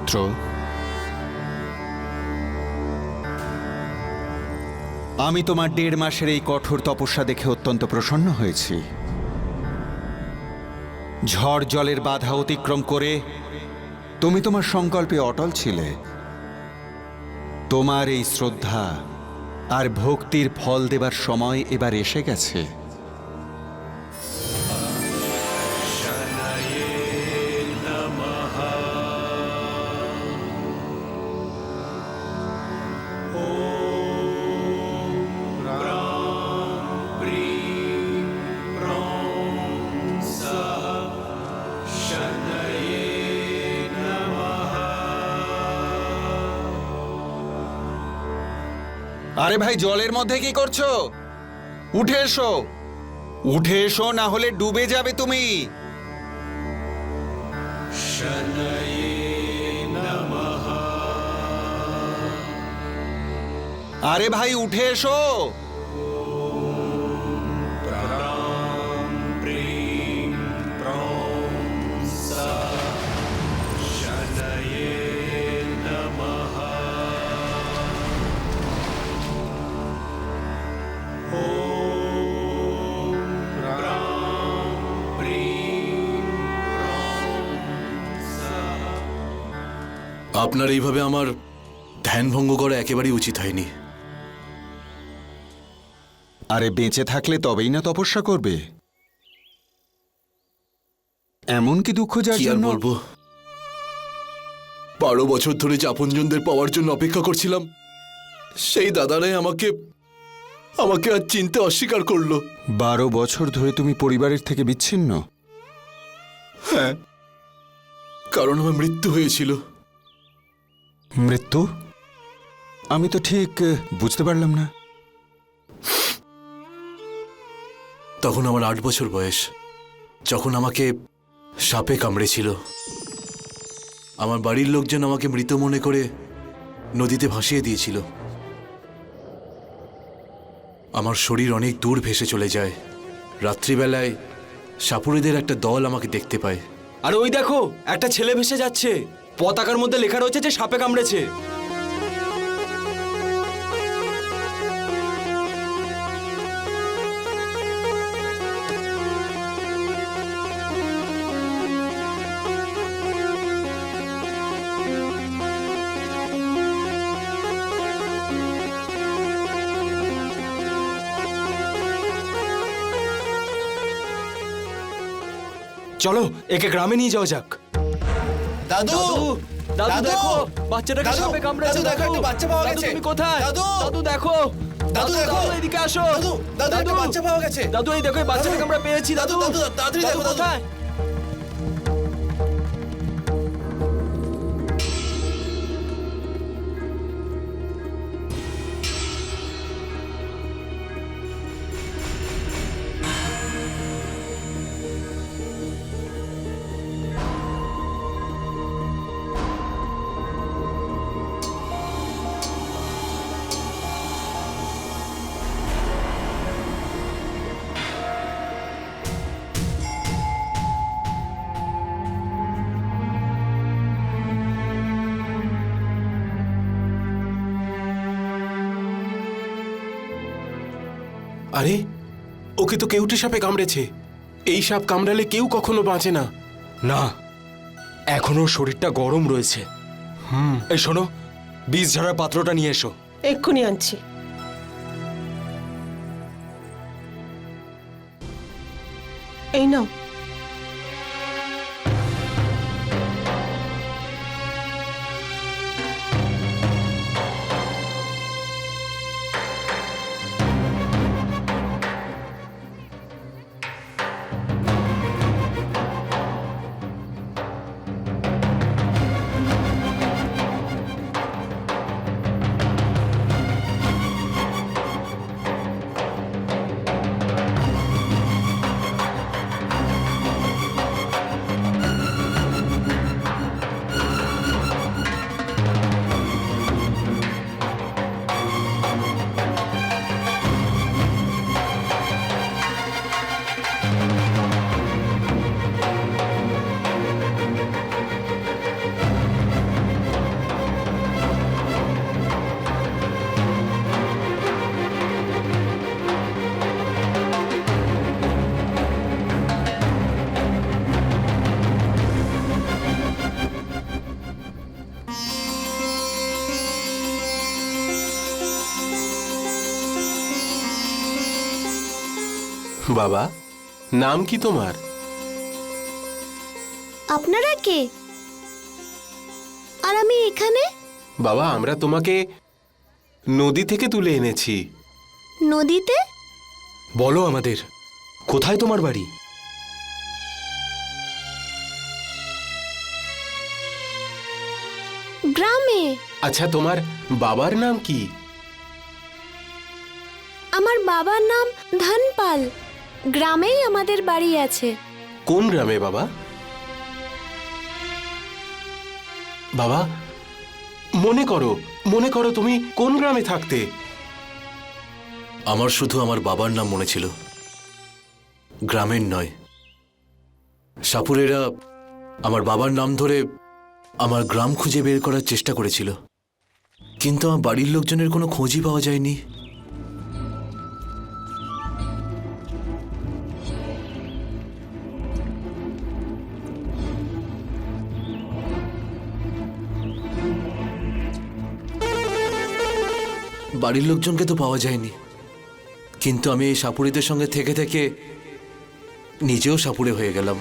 পুত্র, আমি তোমার ১.৫ মাসের এই কঠোর তপস্যা দেখে অত্যন্ত প্রসন্ন হয়েছি। ঝড় জলের বাধা অতিক্রম করে তুমি তোমার সংকল্পে অটল ছিলে। তোমার এই শ্রদ্ধা আর ভক্তির ফল দেবার সময় এবার এসে গেছে। আরে ভাই, জলের মধ্যে কি করছো? উঠে এসো, উঠে এসো, না হলে ডুবে যাবে তুমি। আরে ভাই, উঠে এসো। আপনার এইভাবে আমার ধ্যান ভঙ্গ করা একেবারেই উচিত হয়নি। আরে বেঁচে থাকলে তবেই না তপস্যা করবে। এমন কি দুঃখ যার কি আর জন্য বলবো, ১২ বছর ধরে যে আপনজনদের পাওয়ার জন্য অপেক্ষা করছিলাম, সেই দাদারাই আমাকে আর চিনতে অস্বীকার করলো। ১২ বছর ধরে তুমি পরিবারের থেকে বিচ্ছিন্ন? হ্যাঁ, কারণ আমার মৃত্যু হয়েছিল। মৃত্যু? আমি তো ঠিক বুঝতে পারলাম না। তখন আমার ৮ বছর বয়স, যখন আমাকে সাপে কামড়েছিল। আমার বাড়ির লোকজন আমাকে মৃত মনে করে নদীতে ভাসিয়ে দিয়েছিল। আমার শরীর অনেক দূর ভেসে চলে যায়। রাত্রিবেলায় সাপুড়েদের একটা দল আমাকে দেখতে পায়। আর ওই দেখো, একটা ছেলে ভেসে যাচ্ছে, পতাকার মধ্যে লেখা রয়েছে যে সাপে কামড়েছে। চলো, একে গ্রামে নিয়ে যাওয়া যাক। দাদু, দাদু দেখো, বাচ্চাটাকে দাদু, সাপে কামড়েছে। দাদু, দেখো, একটা বাচ্চা পাওয়া দাদু, গেছে। তুমি কোথায়? দাদু, দাদু দেখো, দাদু, দেখো। এদিকে আসো। দাদু, একটা বাচ্চা পাওয়া গেছে। দাদু, এই দেখো, এই বাচ্চাটাকে আমরা পেয়েছি। দাদু, দাদু, দাদু, তাড়াতাড়ি দেখো, দাদু। কোথায়? আরে, ওকে তো কেউটে সাপে কামড়েছে। এই সাপ কামড়ালে কেউ কখনো বাঁচে না। না, এখনো শরীরটা গরম রয়েছে। এই শোনো, বীজ ঝাড়ার পাত্রটা নিয়ে এসো। এক্ষুনি আনছি। এই নাও। বাবা, নাম কি তোমার? আপনারা কে? আর আমি এখানে? বাবা, আমরা তোমাকে নদী থেকে তুলে এনেছি। নদীতে? বলো আমাদের, কোথায় তোমার বাড়ি? গ্রামে। আচ্ছা, তোমার বাবার নাম কি? আমার বাবার নাম ধনপাল। গ্রামেই আমাদের বাড়ি আছে। কোন গ্রামে বাবা? বাবা, মনে করো তুমি কোন গ্রামে থাকতে? আমার শুধু আমার বাবার নাম মনে ছিল, গ্রামের নয়। সাপুরেরা আমার বাবার নাম ধরে আমার গ্রাম খুঁজে বের করার চেষ্টা করেছিল, কিন্তু আমার বাড়ির লোকজনের কোনো খোঁজই পাওয়া যায়নি। বাড়ির লোকজনকে তো পাওয়া যায়নি, কিন্তু আমি এই সাপুড়েদের সঙ্গে থেকে থেকে নিজেও সাপুড়ে হয়ে গেলাম।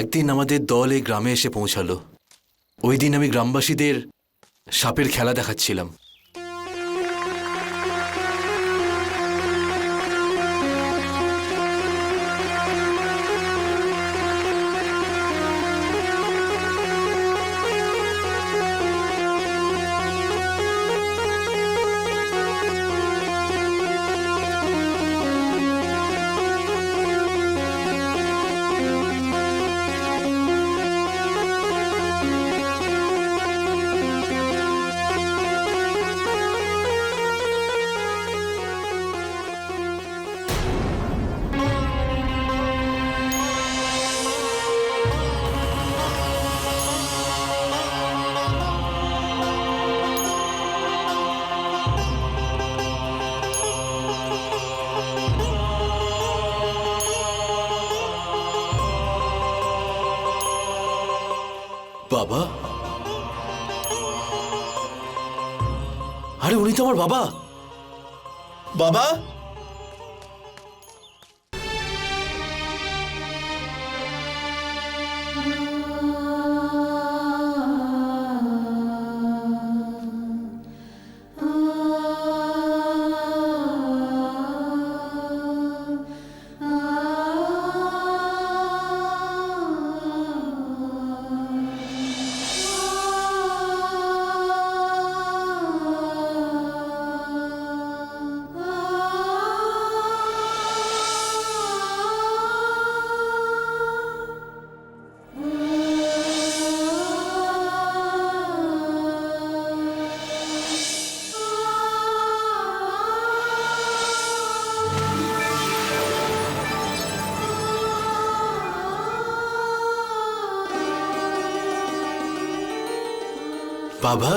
একদিন আমাদের দল এই গ্রামে এসে পৌঁছালো। ওই দিন আমি গ্রামবাসীদের সাপের খেলা দেখাচ্ছিলাম। বাবা, আরে উনি তো আমার বাবা। বাবা, বাবা,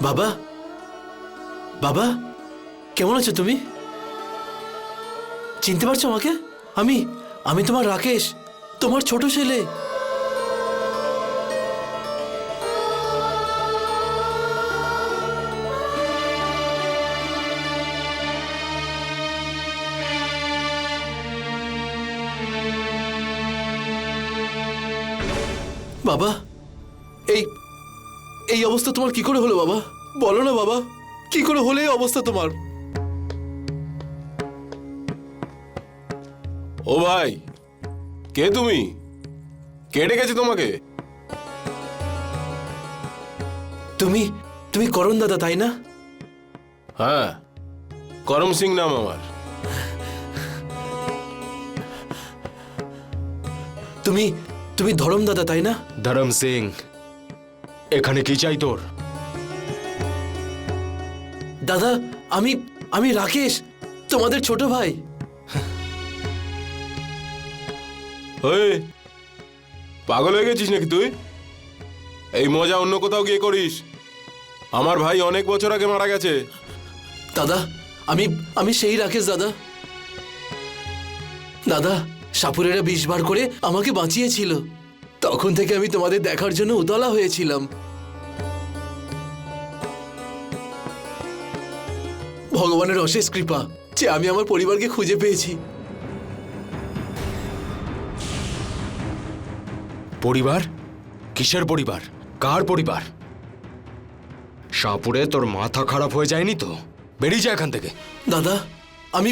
বাবা, বাবা, কেমন আছো তুমি? চিনতে পারছো আমাকে? আমি তোমার রাকেশ, তোমার ছোট ছেলে। বাবা, এই অবস্থা তোমার কি করে হলো বাবা? বলো না বাবা, কি করে হলো এই অবস্থা তোমার? ও ভাই, কে তুমি? কে ডেকেছে তোমাকে? তুমি করণ দাদা, তাই না? হ্যাঁ, করম সিং নাম আমার। তুমি ধরম দাদা, তাই না? ধরম সিং, এখানে কি চাই তোর? দাদা, আমি রাকেশ, তোমাদের ছোট ভাই। ওই পাগল হয়ে গেছিস নাকি তুই? এই মজা অন্য কোথাও গিয়ে করিস। আমার ভাই অনেক বছর আগে মারা গেছে। দাদা, আমি আমি সেই রাকেশ দাদা। দাদা, সাপুরেরা 20 বার করে আমাকে বাঁচিয়েছিল। তখন থেকে আমি তোমাদের দেখার জন্য উতলা হয়েছিলাম। ভগবানের অশেষ কৃপা যে আমি আমার পরিবারকে খুঁজে পেয়েছি। পরিবার? কিসের পরিবার? কার পরিবার? সাপুরে তোর মাথা খারাপ হয়ে যায়নি তো? বেরিয়ে যা এখান থেকে। দাদা, আমি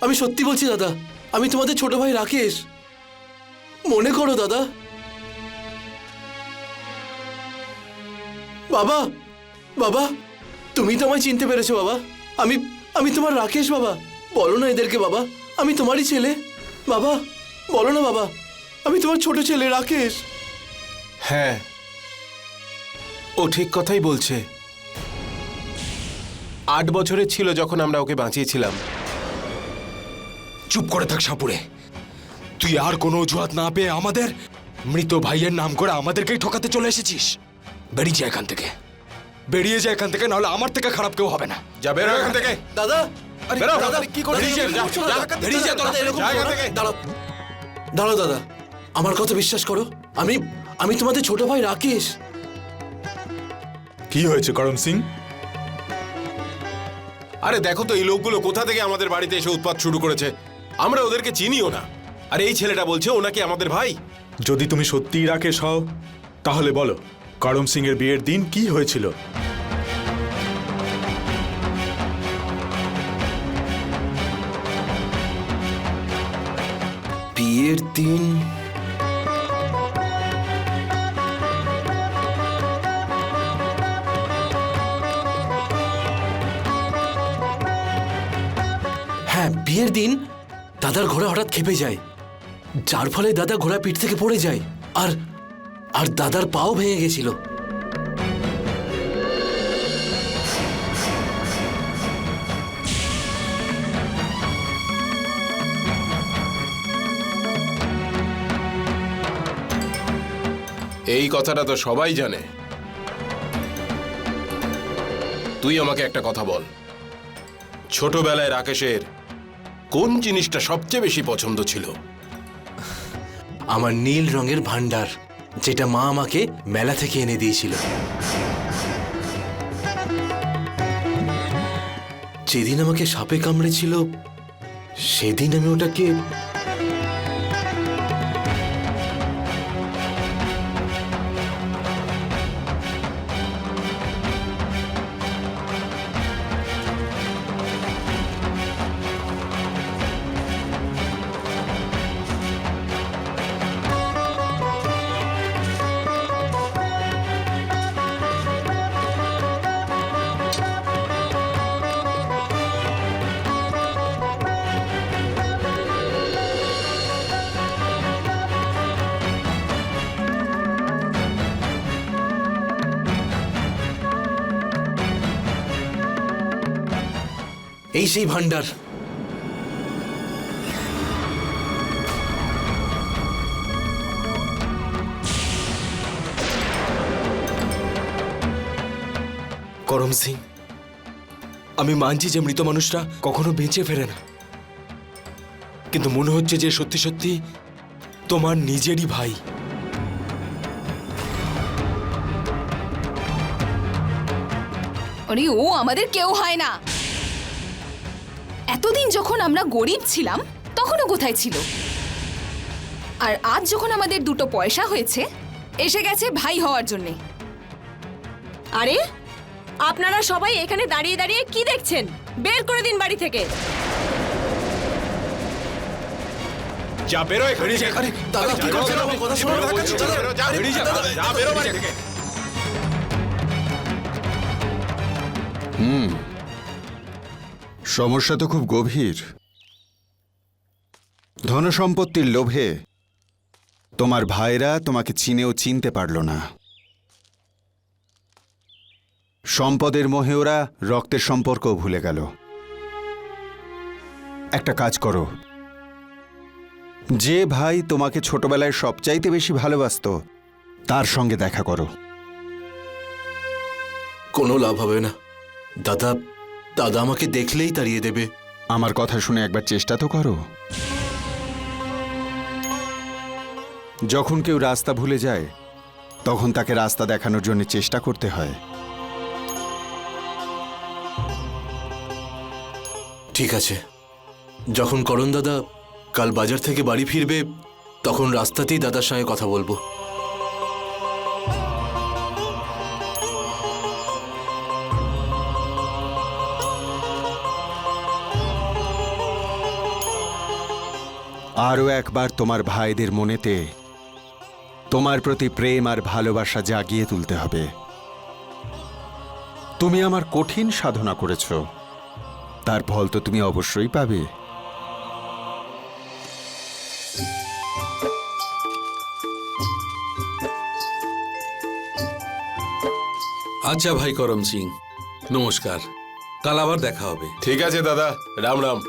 আমি সত্যি বলছি দাদা, আমি তোমাদের ছোট ভাই রাকেশ। মনে করো দাদা। বাবা, বাবা, তুমি তো আমায় চিনতে পেরেছো বাবা। আমি আমি তোমার রাকেশ বাবা। বলো না এদেরকে বাবা, আমি তোমারই ছেলে। বাবা, বলো না বাবা, আমি তোমার ছোট ছেলে রাকেশ। হ্যাঁ, ও ঠিক কথাই বলছে। 8 বছরের ছিল যখন আমরা ওকে বাঁচিয়েছিলাম। চুপ করে থাক সাপুরে। তুই আর কোনো অজুহাত না পেয়ে আমাদের মৃত ভাইয়ের নাম করে আমাদেরকেই ঠকাতে চলে এসেছিস। বেরিয়ে যা এখান থেকে। বেরিয়ে যা এখান থেকে, নাহলে আমার থেকে খারাপ কেউ হবে না। যা বেরো এখান থেকে। দাদা, আরে বেরো, দাদা, কি করছিস? বেরিয়ে যা, যা, যা, বেরিয়ে যা, দাদা, এরকম যা এখান করো না। থেকে। দাঁড়াও, দাঁড়াও দাদা, আমার কথা বিশ্বাস করো। আমি আমি তোমাদের ছোট ভাই রাকেশ। কি হয়েছে করম সিং? আরে দেখো তো, এই লোকগুলো কোথা থেকে আমাদের বাড়িতে এসে উৎপাত শুরু করেছে। আমরা ওদেরকে চিনিও না। আর এই ছেলেটা বলছে ও নাকি আমাদের ভাই। যদি তুমি সত্যিই রাকেশ হও তাহলে বলো করম সিং এর বিয়ের দিন কি হয়েছিল? বিয়ের দিন হ্যাঁ, বিয়ের দিন দাদার ঘোড়া হঠাৎ খেপে যায়, যার ফলে দাদা ঘোড়া পিঠ থেকে পড়ে যায়। আর আর দাদার পাও ভেঙে গেছিল। এই কথাটা তো সবাই জানে। তুই আমাকে একটা কথা বল, ছোটবেলায় রাকেশের কোন জিনিসটা সবচেয়ে বেশি পছন্দ ছিল? আমার নীল রঙের ভান্ডার, যেটা মা আমাকে মেলা থেকে এনে দিয়েছিল। যেদিন আমাকে সাপে কামড়েছিল সেদিন আমি ওটাকে এই সেই ভান্ডার। করম সিং, আমি মানছি যে মৃত মানুষরা কখনো বেঁচে ফেরে না, কিন্তু মনে হচ্ছে যে সত্যি সত্যি তোমার নিজেরই ভাই। আরে ও আমাদের কেউ হয় না। এতদিন যখন আমরা গরিব ছিলাম তখনও কোথায় ছিল, আর আজ যখন আমাদের দুটো পয়সা হয়েছে এসে গেছে ভাই হওয়ার জন্যে। আরে আপনারা সবাই এখানে দাঁড়িয়ে দাঁড়িয়ে কি দেখছেন? বের করে দিন বাড়ি থেকে। যা বেরো এখান থেকে। আরে দাদা, কি করছেন? আমার কথা শোনো। যা বেরিয়ে যা, যা বেরো বাড়ি থেকে। সমস্যা তো খুব গভীর। ধনসম্পত্তির লোভে তোমার ভাইরা তোমাকে চিনেও চিনতে পারল না। সম্পদের মোহে ওরা রক্তের সম্পর্কও ভুলে গেল। একটা কাজ করো, যে ভাই তোমাকে ছোটবেলায় সবচাইতে বেশি ভালোবাসতো তার সঙ্গে দেখা করো। কোনো লাভ হবে না। দাদা দাদা আমাকে দেখলেই তাড়িয়ে দেবে। আমার কথা শুনে একবার চেষ্টা তো করো। যখন কেউ রাস্তা ভুলে যায় তখন তাকে রাস্তা দেখানোর জন্য চেষ্টা করতে হয়। ঠিক আছে, যখন করণ দাদা কাল বাজার থেকে বাড়ি ফিরবে তখন রাস্তাতেই দাদার সঙ্গে কথা বলবো। আরও একবার তোমার ভাইদের মনেতে তোমার প্রতি প্রেম আর ভালোবাসা জাগিয়ে তুলতে হবে। তুমি আমার কঠিন সাধনা করেছ, তার ফল তো তুমি অবশ্যই পাবে। আচ্ছা ভাই করম সিং, নমস্কার, কাল আবার দেখা হবে। ঠিক আছে দাদা, রাম রাম।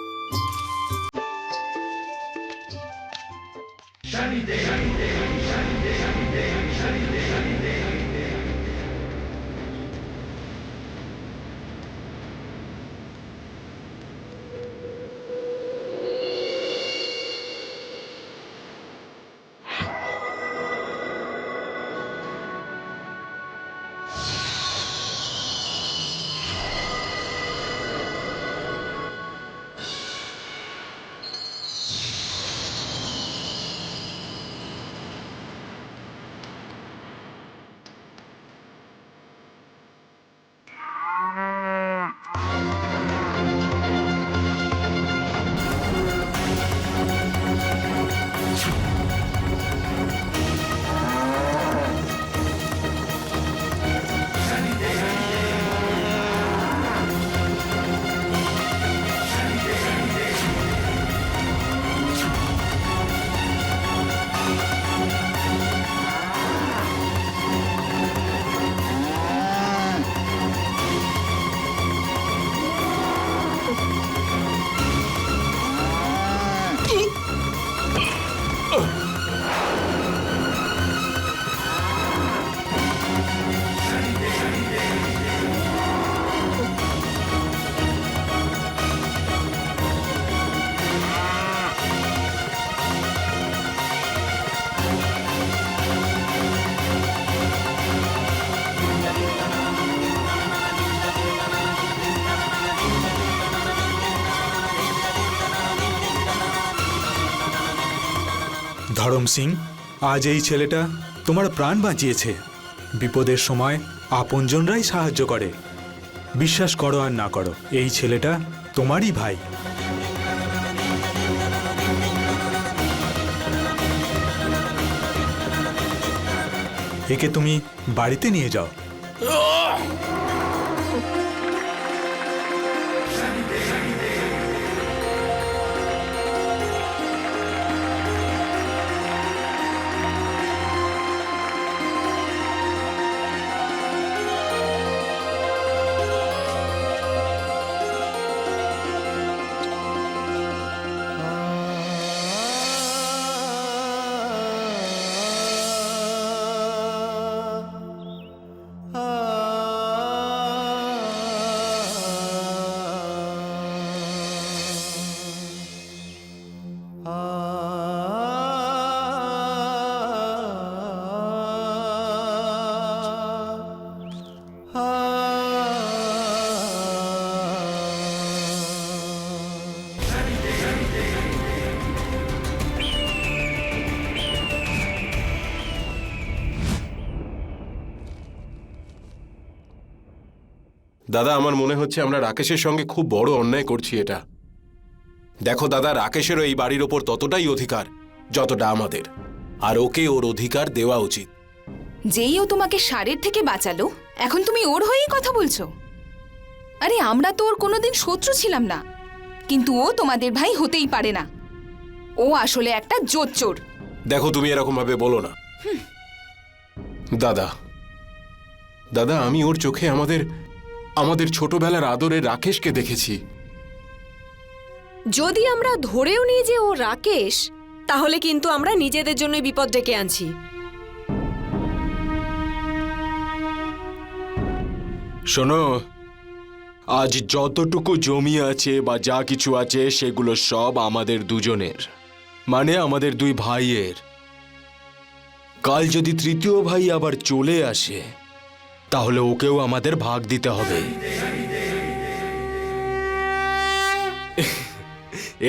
ধরম সিং, আজ এই ছেলেটা তোমার প্রাণ বাঁচিয়েছে। বিপদের সময় আপনজনরাই সাহায্য করে। বিশ্বাস করো আর না করো, এই ছেলেটা তোমারই ভাই। একে তুমি বাড়িতে নিয়ে যাও। দাদা, আমার মনে হচ্ছে আমরা রাকেশের সঙ্গে খুব বড় অন্যায় করছি এটা। দেখো দাদা, রাকেশেরও এই বাড়ির ওপর ততটাই অধিকার যতটা আমাদের, আর ওকে ওর অধিকার দেওয়া উচিত। যেই ও তোমাকে ষাঁড়ের থেকে বাঁচালো, এখন তুমি ওর হয়েই কথা বলছো? আরে আমরা তো ওর কোনোদিন শত্রু ছিলাম না, কিন্তু ও তোমাদের ভাই হতেই পারে না। ও আসলে একটা জোচ্চোর। দেখো, তুমি এরকম ভাবে বলো না। দাদা দাদা, আমি ওর চোখে আমাদের ছোটবেলার আদরের রাকেশকে দেখেছি। যদি আমরা ধরেও নিই যে ও রাকেশ, তাহলে কিন্তু আমরা নিজেদের জন্যই বিপদ ডেকে আনছি। শোনো, আজ যতটুকু জমি আছে বা যা কিছু আছে সেগুলো সব আমাদের দুজনের, মানে আমাদের দুই ভাইয়ের। কাল যদি তৃতীয় ভাই আবার চলে আসে তাহলে ওকেও আমাদের ভাগ দিতে হবে।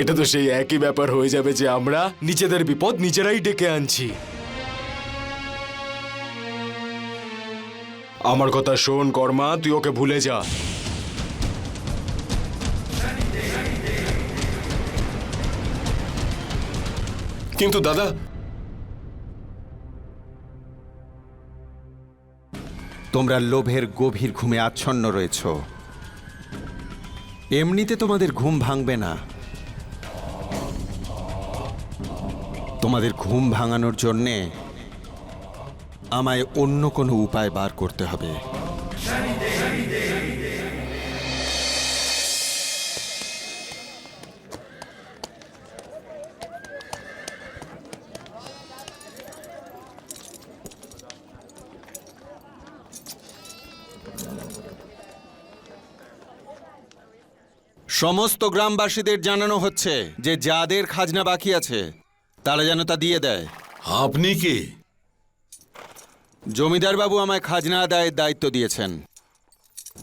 এটা তো সেই একই ব্যাপার হয়ে যাবে যে আমরা নিজেদের বিপদ নিজেরাই ডেকে আনছি। আমার কথা শোন কর্মা, তুই ওকে ভুলে যা। কিন্তু দাদা, তোমরা লোভের গভীর ঘুমে আচ্ছন্ন রয়েছ। এমনিতে তোমাদের ঘুম ভাঙবে না। তোমাদের ঘুম ভাঙানোর জন্যে আমায় অন্য কোনো উপায় বার করতে হবে। সমস্ত গ্রামবাসীদের জানানো হচ্ছে যে যাদের খাজনা বাকি আছে তারা যেন তা দিয়ে দেয়। আপনি কি? জমিদার বাবু আমায় খাজনা আদায়ের দায়িত্ব দিয়েছেন।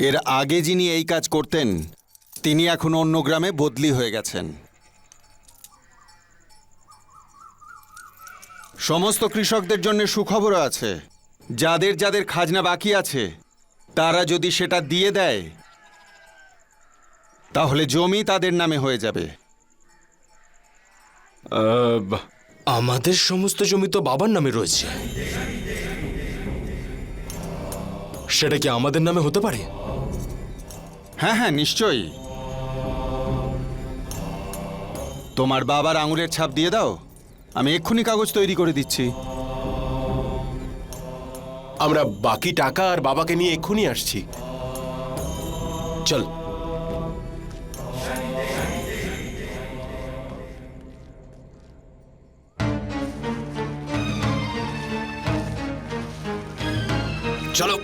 এর আগে যিনি এই কাজ করতেন তিনি এখন অন্য গ্রামে বদলি হয়ে গেছেন। সমস্ত কৃষকদের জন্য সুখবরও আছে। যাদের যাদের খাজনা বাকি আছে তারা যদি সেটা দিয়ে দেয় তাহলে জমি তাদের নামে হয়ে যাবে। আমাদের সমস্ত জমি তো বাবার নামে রয়েছে, সেটা কি আমাদের নামে হতে পারে? হ্যাঁ হ্যাঁ, নিশ্চয়ই। তোমার বাবার আঙুলের ছাপ দিয়ে দাও, আমি এক্ষুনি কাগজ তৈরি করে দিচ্ছি। আমরা বাকি টাকা আর বাবাকে নিয়ে এক্ষুনি আসছি। চল। চলো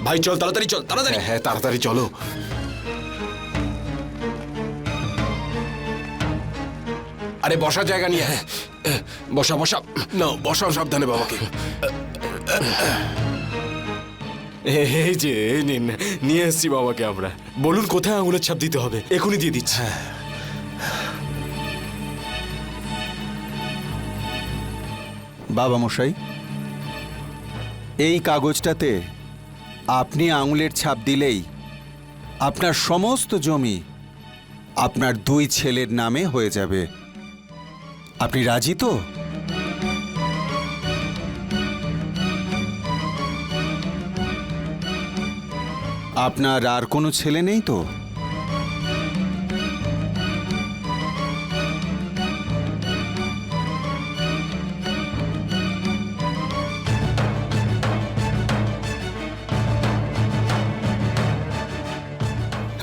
ভাই, চল তাড়াতাড়ি, চল তাড়াতাড়ি। হ্যাঁ, তাড়াতাড়ি চলো। আরে বসার জায়গা নিয়ে। বসা বসা। না, বসাও সাবধানে বাবাকে। এই যে এই নিন, নিয়ে এসছি বাবাকে আমরা। বলুন কোথায় আঙুলের ছাপ দিতে হবে, এখনই দিয়ে দিচ্ছি। বাবা মশাই, এই কাগজটাতে আপনি আঙুলের ছাপ দিলেই আপনার সমস্ত জমি আপনার দুই ছেলের নামে হয়ে যাবে। আপনি রাজি তো? আপনার আর কোনো ছেলে নেই তো?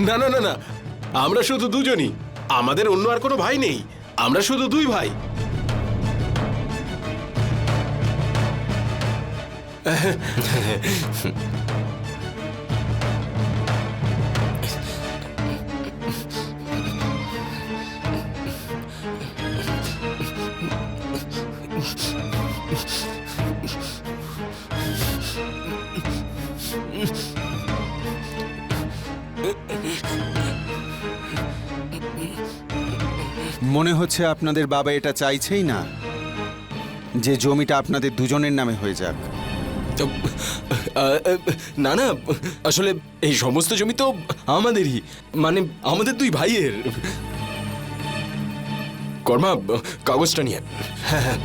না না না না, আমরা শুধু দুজনই, আমাদের অন্য আর কোনো ভাই নেই। আমরা শুধু দুই ভাই। মনে হচ্ছে আপনাদের বাবা এটা চাইছেই না যে জমিটা আপনাদের দুজনের নামে হয়ে যাক। না না, আসলে এই সমস্ত জমি তো আমাদেরই, মানে আমাদের দুই ভাইয়ের। কর্মা, কাগজটা নিয়ে। হ্যাঁ,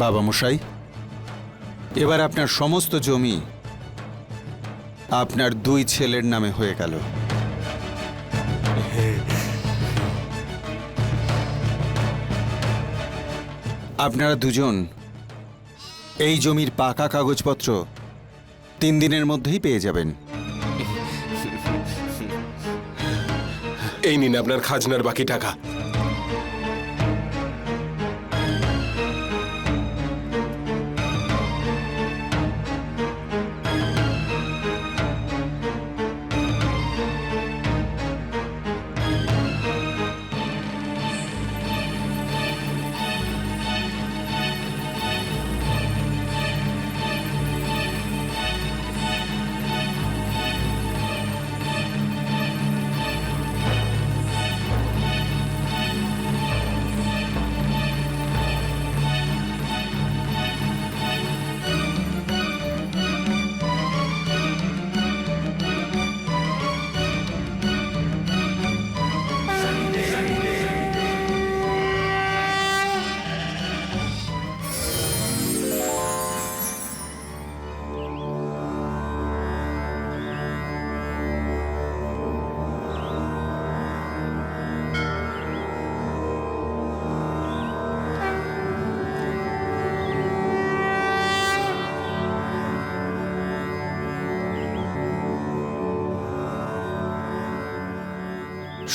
বাবা মশাই, এবার আপনার সমস্ত জমি আপনার দুই ছেলের নামে হয়ে গেল। আপনারা দুজন এই জমির পাকা কাগজপত্র 3 দিনের মধ্যেই পেয়ে যাবেন। এই নিন আপনার খাজনার বাকি টাকা।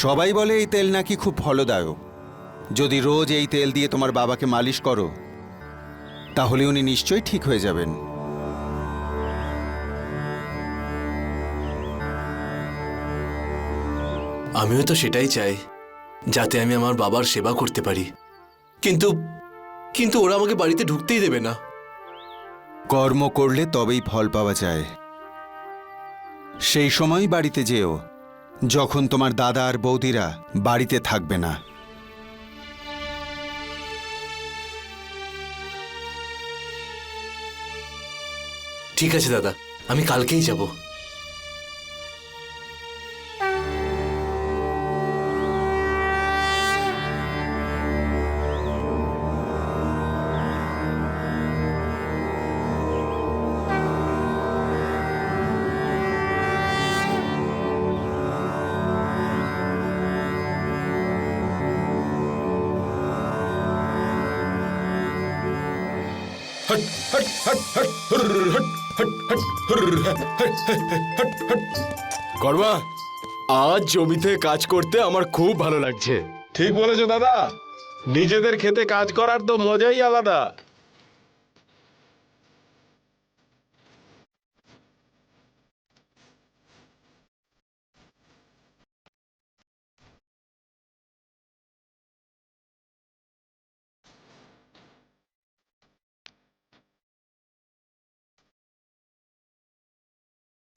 সবাই বলে এই তেল নাকি খুব ফলদায়ক। যদি রোজ এই তেল দিয়ে তোমার বাবাকে মালিশ করো তাহলে উনি নিশ্চয়ই ঠিক হয়ে যাবেন। আমিও তো সেটাই চাই, যাতে আমি আমার বাবার সেবা করতে পারি। কিন্তু কিন্তু ওরা আমাকে বাড়িতে ঢুকতেই দেবে না। কর্ম করলে তবেই ফল পাওয়া যায়। সেই সময় বাড়িতে যেও যখন তোমার দাদা আর বৌদিরা বাড়িতে থাকবে না। ঠিক আছে দাদা, আমি কালকেই যাব। কর্মা, আজ জমিতে কাজ করতে আমার খুব ভালো লাগছে। ঠিক বলেছো দাদা, নিজেদের খেতে কাজ করার তো মজাই আলাদা।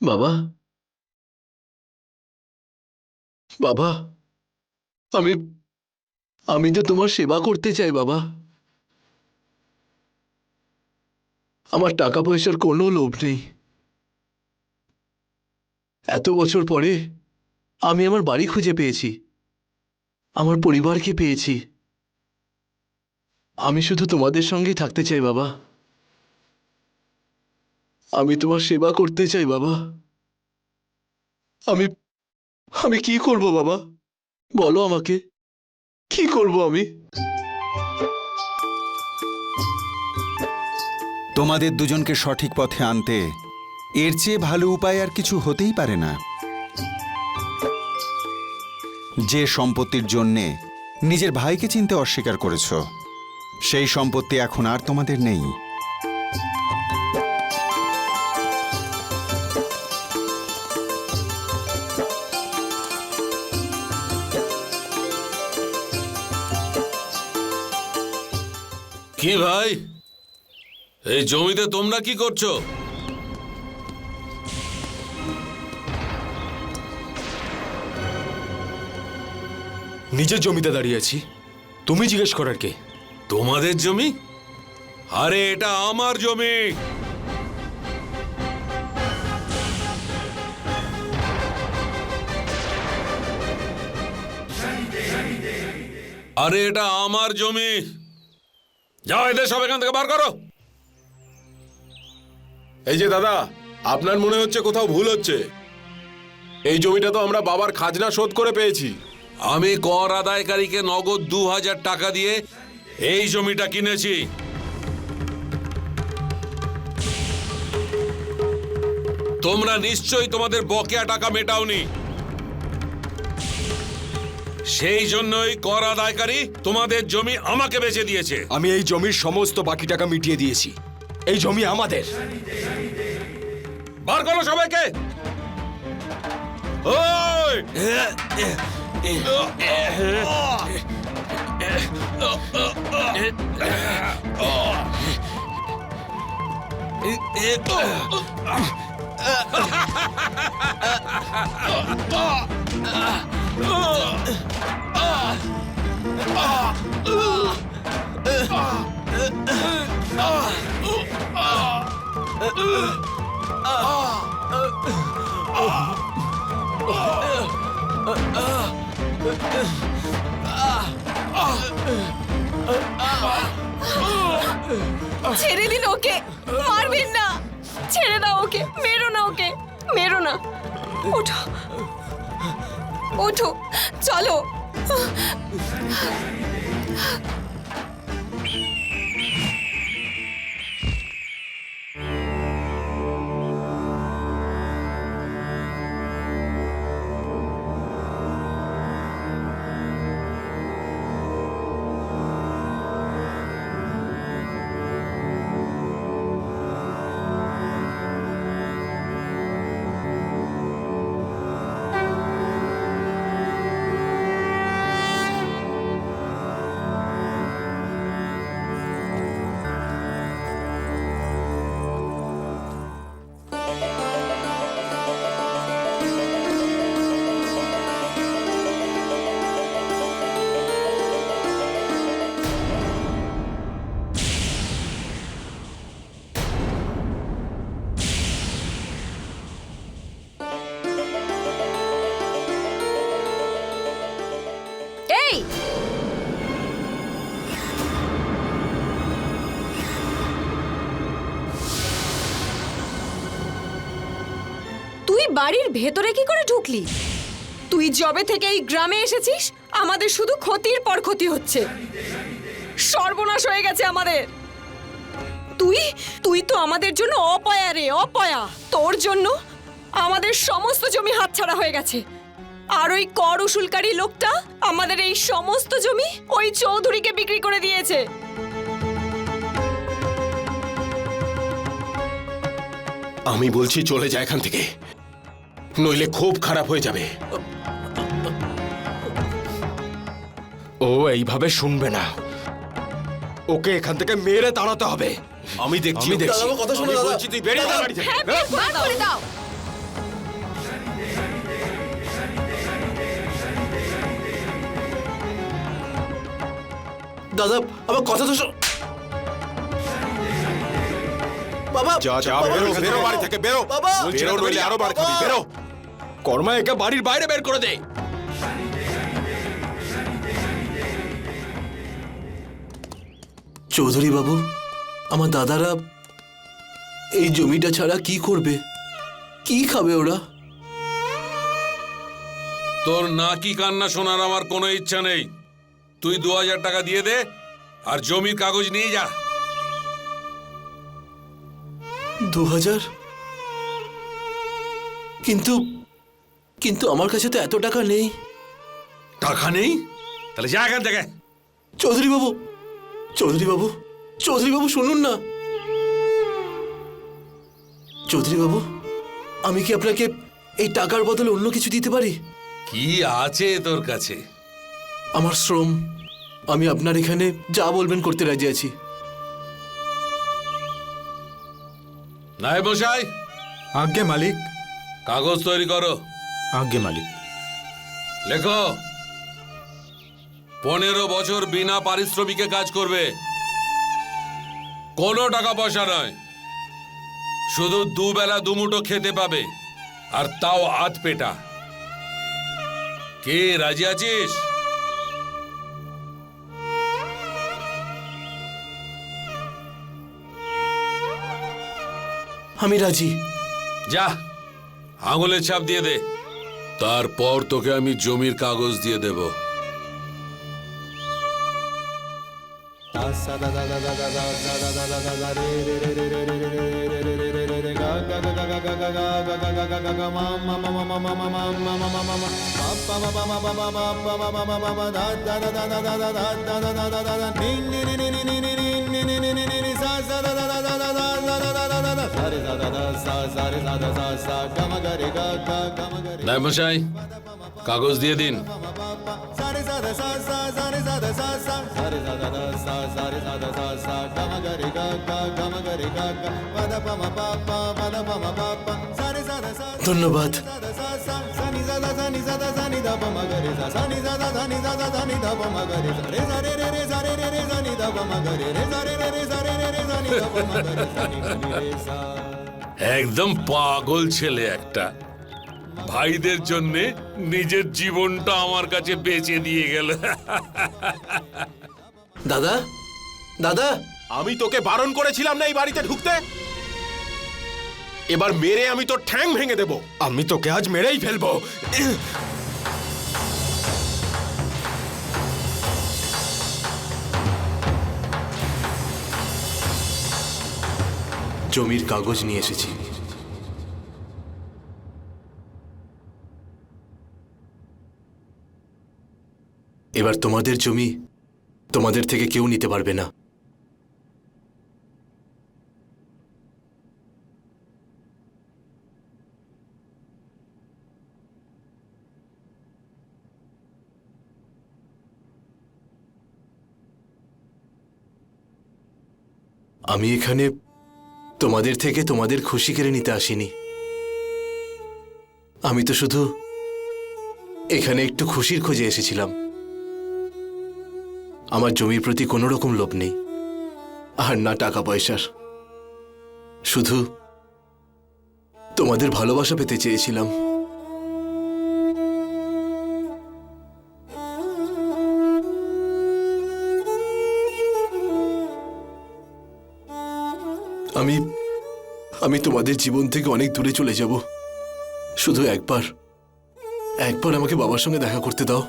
বাবা, বাবা, আমি আমি তো তোমার সেবা করতে চাই বাবা। আমার টাকা পয়সার কোনো লোভ নেই। এত বছর পরে আমি আমার বাড়ি খুঁজে পেয়েছি, আমার পরিবারকে পেয়েছি। আমি শুধু তোমাদের সঙ্গেই থাকতে চাই বাবা। আমি তোমার সেবা করতে চাই বাবা। আমি আমি কি করব বাবা, বলো আমাকে, কি করব আমি? তোমাদের দুজনকে সঠিক পথে আনতে এর চেয়ে ভালো উপায় আর কিছু হতেই পারে না। যে সম্পত্তির জন্যে নিজের ভাইকে চিনতে অস্বীকার করেছ, সেই সম্পত্তি এখন আর তোমাদের নেই। কি ভাই, এই জমিতে তোমরা কি করছো? নিজের জমিতে দাঁড়িয়ে আছি, তুমি জিজ্ঞেস করার কে? তোমাদের জমি? আরে এটা আমার জমি। আরে এটা আমার জমি। যাও, এদের সব এখান থেকে বার করো। এই যে দাদা, আপনার মনে হচ্ছে কোথাও ভুল হচ্ছে। এই জমিটা তো আমরা বাবার খাজনা শোধ করে পেয়েছি। আমি কর আদায়কারীকে নগদ 2000 টাকা দিয়ে এই জমিটা কিনেছি। তোমরা নিশ্চয়ই তোমাদের বকেয়া টাকা মেটাওনি, সেই জন্যই কর আদায়কারী তোমাদের জমি আমাকে বেচে দিয়েছে। আমি এই জমির সমস্ত বাকি টাকা মিটিয়ে দিয়েছি। এই জমি আমাদের। বার করো সবাইকে। ওই! ছেড়ে দিন ওকে, মারবেন না। ছেড়ে দাও ওকে, মেরো না ওকে, মেরো না। ওঠো ওঠো, চলো। এই, তুই বাড়ির ভেতরে কি করে ঢুকলি? তুই জবে থেকে এই গ্রামে এসেছিস, আমাদের শুধু ক্ষতির পর ক্ষতি হচ্ছে। সর্বনাশ হয়ে গেছে আমাদের। তুই তুই তো আমাদের জন্য অপয়া রে, অপয়া। তোর জন্য আমাদের সমস্ত জমি হাতছাড়া হয়ে গেছে। আর ওই কর উসুলকারী লোকটা আমাদের এই সমস্ত জমি ওই চৌধুরীকে বিক্রি করে দিয়েছে। আমি বলছি চলে যা এখান থেকে, নইলে খুব খারাপ হয়ে যাবে। ও এইভাবে শুনবে না। ওকে এখান থেকে মেরে তাড়াতে হবে। আমি দেখছি। কথা শোনো দাদা। বলছি তুই বেরিয়ে যা বাড়ি থেকে। হ্যাঁ, বার করে দাও। দাদা, আমার কথা তো শোনো। বাবা, যা যা, বেরো বেরো বাড়ি থেকে, বেরো। বাবা! বেরো, নইলে আরো বার খাবি, বেরো। কর্মা একে বাড়ির বাইরে বের করে দে। চৌধুরী বাবু, আমার দাদারা এই জমিটা ছাড়া কি করবে? কি খাবে ওরা? তোর না কি কান্না শোনার আমার কোনো ইচ্ছা নেই। তুই 2000 টাকা দিয়ে দে আর জমির কাগজ নিয়ে যা। 2000? কিন্তু কিন্তু আমার কাছে তো এত টাকা নেই। টাকা নেই? তাহলে যা এখান থেকে। চৌধুরী বাবু, চৌধুরী বাবু, চৌধুরী বাবু শুনুন না। চৌধুরী বাবু, আমি কি আপনাকে এই টাকার বদলে অন্য কিছু দিতে পারি? কি আছে তোর কাছে? আমার শ্রম। আমি আপনার এখানে যা বলবেন করতে রাজি আছি। নায়েব মশাই, আজ্ঞে মালিক। কাগজ তৈরি করো। আজ্ঞে মালিক। লেখো, 15 বছর বিনা পারিশ্রমিকে কাজ করবে, কোনো টাকা পয়সা নয়, শুধু দুবেলা দুমুঠো খেতে পাবে, আর তাও আধ পেটা। কে রাজি আছিস? আমি রাজি। যা আঙুলের ছাপ দিয়ে দে, তারপর তোকে আমি জমির কাগজ দিয়ে দেব। নাই মশাই, কাগজ দিয়ে দিন। ধন্যবাদ। একদম পাগল ছেলে একটা, ভাইদের জন্যে নিজের জীবনটা আমার কাছে বেচে দিয়ে গেল। দাদা, দাদা, আমি তোকে বারণ করেছিলাম না এই বাড়িতে ঢুকতে? এবার মেরে আমি তোর ঠ্যাং ভেঙে দেব। আমি তোকে আজ মেরেই ফেলবো। জমির কাগজ নিয়ে এসেছি। এবার তোমাদের জমি তোমাদের থেকে কেউ নিতে পারবে না। আমি এখানে তোমাদের থেকে তোমাদের খুশি কেড়ে নিতে আসিনি। আমি তো শুধু এখানে একটু খুশির খোঁজে এসেছিলাম। আমার জমির প্রতি কোনো রকম লোভ নেই, আর না টাকা পয়সার। শুধু তোমাদের ভালোবাসা পেতে চেয়েছিলাম। আমি তোমাদের জীবন থেকে অনেক দূরে চলে যাব। শুধু একবার আমাকে বাবার সঙ্গে দেখা করতে দাও।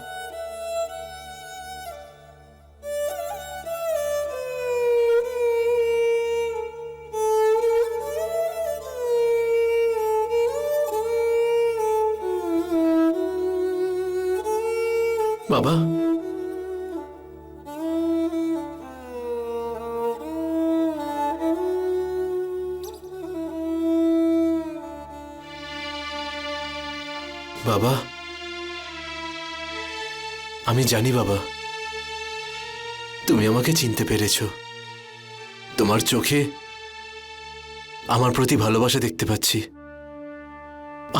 বাবা, বাবা, আমি জানি বাবা, তুমি আমাকে চিনতে পেরেছো। তোমার চোখে আমার প্রতি ভালোবাসা দেখতে পাচ্ছি,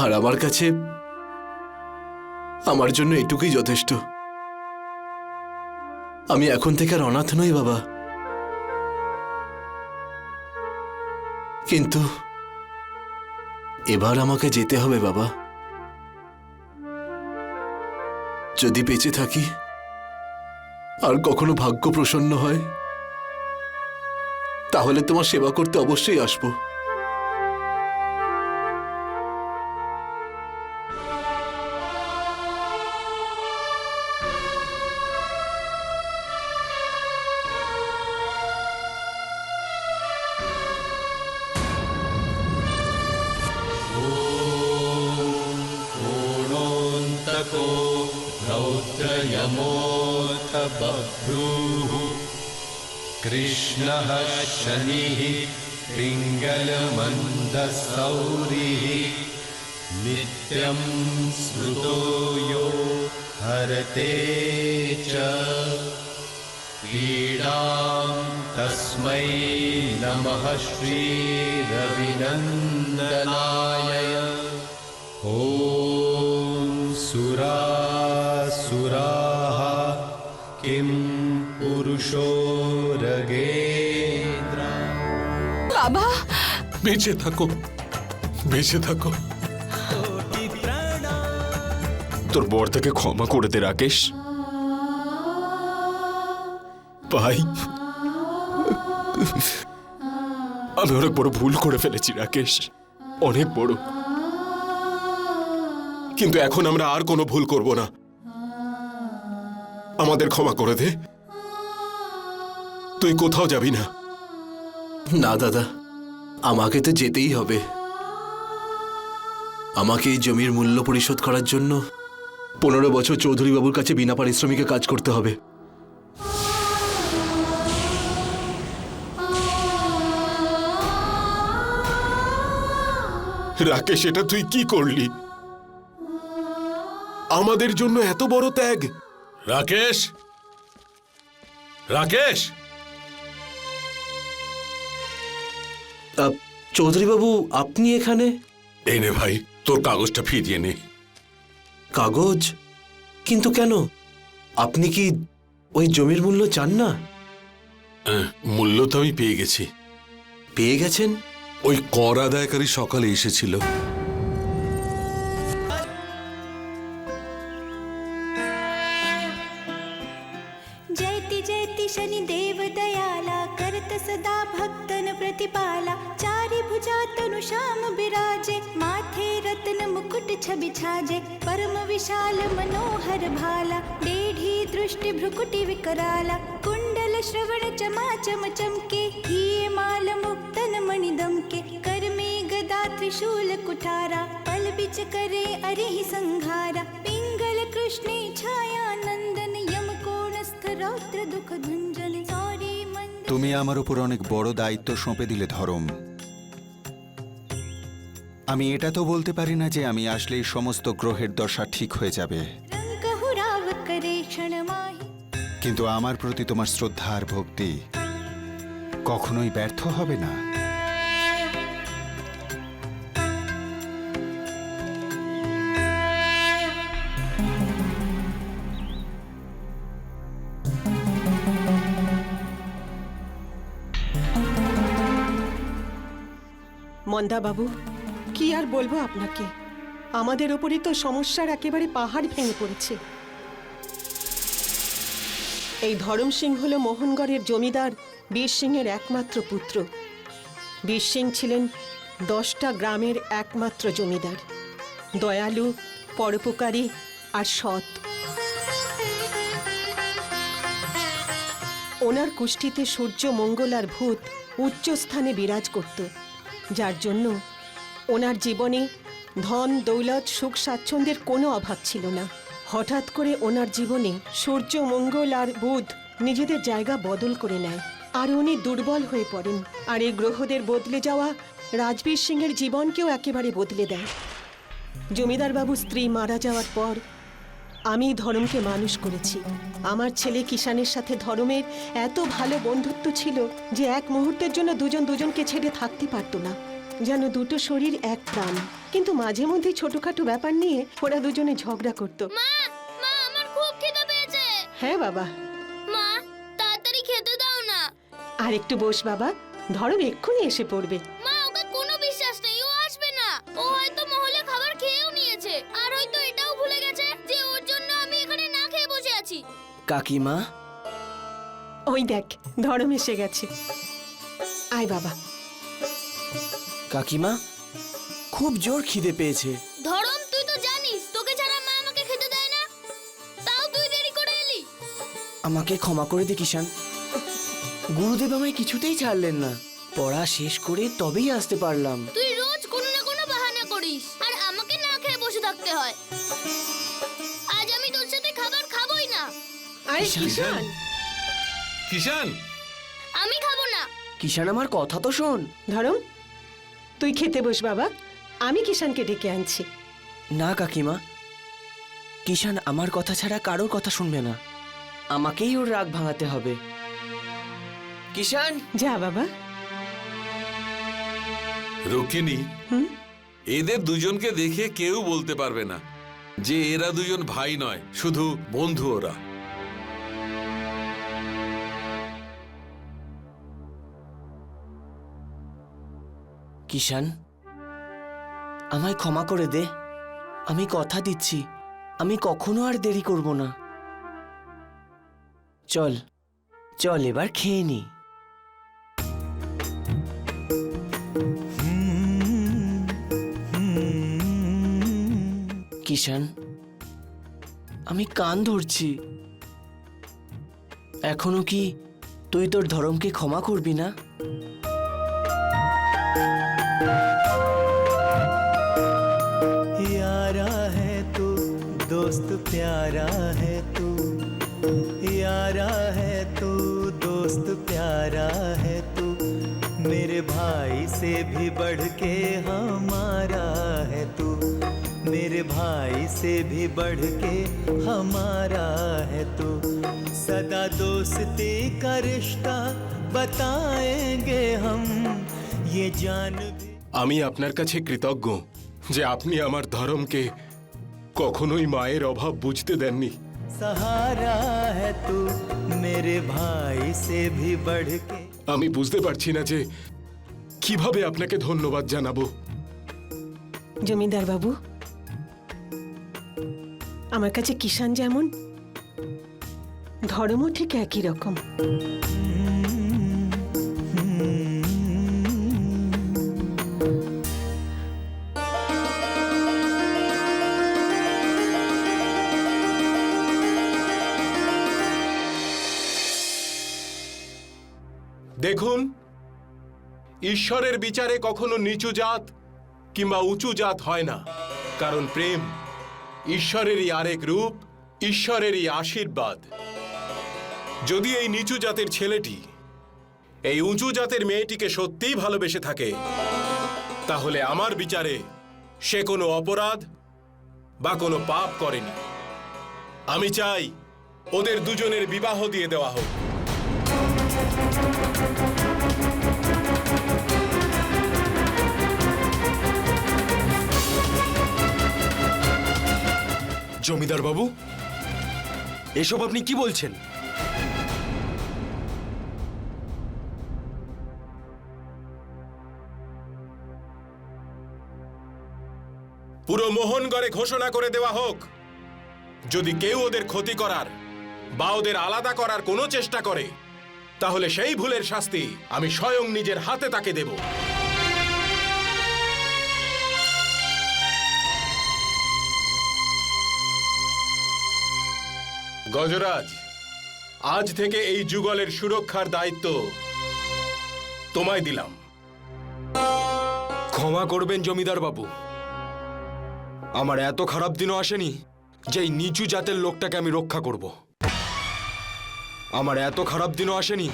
আর আমার কাছে আমার জন্য এটুকুই যথেষ্ট। আমি এখন থেকে আর অনাথ নই বাবা, কিন্তু এবার আমাকে যেতে হবে বাবা। যদি বেঁচে থাকি আর কখনো ভাগ্য প্রসন্ন হয়, তাহলে তোমার সেবা করতে অবশ্যই আসবো। रौद्रयमोऽथ बभ्रूः कृष्णः शनिः पिङ्गलमन्दसौरिः नित्यं स्मृतो यो हरते च पीडां तस्मै नमः श्रीरविनन्दनाय। ॐ सुरासुराः किं पुरुषो रगेन्द्र। বাবা, বেঁচে থাকো, বেঁচে থাকো। তোর বর থেকে ক্ষমা করে দে রাকেশ ভাই। আমি অনেক বড় ভুল করে ফেলেছি রাকেশ, অনেক বড়। কিন্তু এখন আমরা আর কোনো ভুল করব না। আমাদের ক্ষমা করে দে। তুই কোথাও যাবি না। না দাদা, আমাকে তো যেতেই হবে। আমাকে এই জমির মূল্য পরিশোধ করার জন্য 15 বছর চৌধুরী বাবুর কাছে বিনা পারিশ্রমিকে কাজ করতে হবে। রাকেশ, এটা তুই কি করলি? আমাদের জন্য এত বড় ত্যাগ। রাকেশ, রাকেশ, চৌধুরী বাবু, আপনি এখানে? এই নে ভাই, তোর কাগজটা ফিরিয়ে নে। কাগজ? কিন্তু কেন? আপনি কি ওই জমির মূল্য চান না? মূল্য তো আমি পেয়ে গেছি। পেয়ে গেছেন? ওই কর আদায়কারী সকালে এসেছিল। जयति जयति शनि देव दयाला करत सदा भक्तन प्रतिपाला चारि भुजा तनु श्याम बिराजे माथे रत्न मुकुट छवि छाजे परम विशाल मनोहर भाला डेढ़ी दृष्टि भ्रुकुटि विकराला कुंडल श्रवण चमा चम चमके हिये माल मुक्तन मणि दमके कर में गदा त्रिशूल कुठारा पल बिच करे अरिहि संघारा पिंगल कृष्णे छाया नंदन यम कोणस्थ रौद्र दुख भंजन सौरी मंद। তুমি আমার উপর অনেক বড় দায়িত্ব সঁপে দিলে ধরম। আমি এটা তো বলতে পারি না যে আমি আসলেই সমস্ত গ্রহের দশা ঠিক হয়ে যাবে, कहु राव करे क्षण माहि কিন্তু আমার প্রতি তোমার শ্রদ্ধা আর ভক্তি কখনোই ব্যর্থ হবে না। মন্দা বাবু, কি আর বলবো আপনাকে, আমাদের ওপরই তো সমস্যার একেবারে পাহাড় ভেঙে পড়েছে। এই ধরম সিং হল মোহনগড়ের জমিদার বীর সিংয়ের একমাত্র পুত্র। বীর সিং ছিলেন 10টা গ্রামের একমাত্র জমিদার, দয়ালু, পরোপকারী আর সৎ। ওনার কুষ্ঠিতে সূর্য, মঙ্গল আর ভূত উচ্চ স্থানে বিরাজ করত, যার জন্য ওনার জীবনে ধন, দৌলত, সুখ স্বাচ্ছন্দ্যের কোনো অভাব ছিল না। হঠাৎ করে ওনার জীবনে সূর্য, মঙ্গল আর বুধ নিজেদের জায়গা বদল করে নেয়, আর উনি দুর্বল হয়ে পড়েন। আর এই গ্রহদের বদলে যাওয়া রাজবীর সিংয়ের জীবনকেও একেবারে বদলে দেয়। জমিদার বাবু স্ত্রী মারা যাওয়ার পর আমি ধরমকে মানুষ করেছি। আমার ছেলে কিষানের সাথে ধরমের এত ভালো বন্ধুত্ব ছিল যে এক মুহূর্তের জন্য দুজন দুজনকে ছেড়ে থাকতে পারতো না, যেন দুটো শরীর এক প্রাণ। কিন্তু মাঝে মধ্যে ছোটখাটো ব্যাপার নিয়ে ওরা দুজনে ঝগড়া করতো। মা মা আমার খুব খিদে পেয়েছে। হ্যাঁ বাবা। মা তাড়াতাড়ি খেতে দাও না। আর একটু বস বাবা, ধরম এক্ষুনি এসে পড়বে। মা ওকে কোনো বিশ্বাস নেই, ও আসবে না। ও হয়তো মহলে খাবার খেয়েও নিয়েছে, আর হয়তো এটাও ভুলে গেছে যে ওর জন্য আমি এখানে না খেয়ে বসে আছি। কাকিমা, ওই দেখ ধরম এসে গেছে। আয় বাবা। কাকিমা খুব জোর খিদে পেয়েছে। ধরম, তুই তো জানিস তোকে ছাড়া মা আমাকে খেতে দেয় না, তাও তুই দেরি করে এলি। আমাকে ক্ষমা করে দে কিষান, গুরুদেব আমায় কিছুতেই ছাড়লেন না। পড়া শেষ করে তবেই আসতে পারলাম। তুই রোজ কোনো না কোনো বাহানা করিস, আর আমাকে না খেয়ে বসে থাকতে হয়। আজ আমি তোর সাথে খাবার খাবোই না। আরে কিষান। কিষান, আমি খাবো না। কিষান আমার কথা তো শোন। ধরম তুই খেতে বস বাবা, আমি কিষানকে ডেকে আনছি। না কাকিমা, কিষান আমার কথা ছাড়া কারোর কথা শুনবে না, আমাকেই ওর রাগ ভাঙাতে হবে। কিষান, যা বাবা। রুক্মিণী, এদের দুজনকে দেখে কেউ বলতে পারবে না যে এরা দুজন ভাই নয়, শুধু বন্ধু ওরা। কিষান আমায় ক্ষমা করে দে, আমি কথা দিচ্ছি আমি কখনো আর দেরি করব না। চল চল এবার খেয়ে নি। কিষান, আমি কান ধরছি। এখনো কি তুই তোর ধরমকে ক্ষমা করবি না? यारा है तू दोस्त प्यारा है तू, यारा है तू दोस्त प्यारा है तू, मेरे भाई से भी बढ़ के हमारा है तू, मेरे भाई से भी बढ़ के हमारा है तू, सदा दोस्ती का रिश्ता बताएंगे हम ये जान भी। আমি আপনার কাছে কৃতজ্ঞ যে আপনি আমার ধর্মকে কখনোই মায়ের অভাব বুঝতে দেননি। सहारा है तू मेरे भाई से भी बढ़ के। আমি বুঝতে পারছি না যে কিভাবে আপনাকে ধন্যবাদ জানাবো। জমিদার বাবু, আমার কাছে কিষান যেমন, ধর্মও ঠিক একই রকম। দেখুন, ঈশ্বরের বিচারে কখনো নিচু জাত কিংবা উঁচু জাত হয় না, কারণ প্রেম ঈশ্বরেরই আরেক রূপ, ঈশ্বরেরই আশীর্বাদ। যদি এই নিচু জাতের ছেলেটি এই উঁচু জাতের মেয়েটিকে সত্যিই ভালোবেসে থাকে, তাহলে আমার বিচারে সে কোনো অপরাধ বা কোনো পাপ করেনি। আমি চাই ওদের দুজনের বিবাহ দিয়ে দেওয়া হোক। জমিদার বাবু, এসব আপনি কি বলছেন? পুরো মোহনগড়ে ঘোষণা করে দেওয়া হোক, যদি কেউ ওদের ক্ষতি করার বা ওদের আলাদা করার কোনো চেষ্টা করে, তাহলে সেই ভুলের শাস্তি আমি স্বয়ং নিজের হাতে তাকে দেব। গজরাজ, আজ থেকে এই যুগলের সুরক্ষার দায়িত্ব তোমায় দিলাম। ক্ষমা করবেন জমিদার বাবু, আমার এত খারাপ দিনও আসেনি যে এই নিচু জাতের লোকটাকে আমি রক্ষা করব। আমার এত খারাপ দিনও আসেনি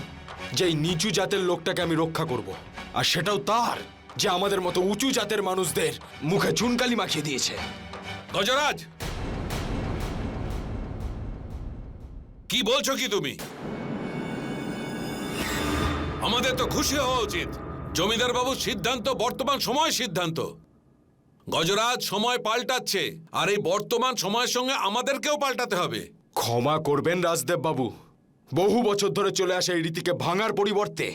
যে এই নিচু জাতের লোকটাকে আমি রক্ষা করব, আর সেটাও তার যে আমাদের মতো উঁচু জাতের মানুষদের মুখে চুনকালি মাখিয়ে দিয়েছে। গজরাজ, কি বলছো কি তুমি? আমাদের তো খুশি হওয়া উচিত। জমিদার বাবুর সিদ্ধান্ত বর্তমান সময় সিদ্ধান্ত। গজরাজ, সময় পাল্টাচ্ছে, আর এই বর্তমান সময়ের সঙ্গে আমাদেরকেও পাল্টাতে হবে। ক্ষমা করবেন রাজদেব বাবু, বহু বছর ধরে চলে আসা এই রীতিকে ভাঙার পরিবর্তে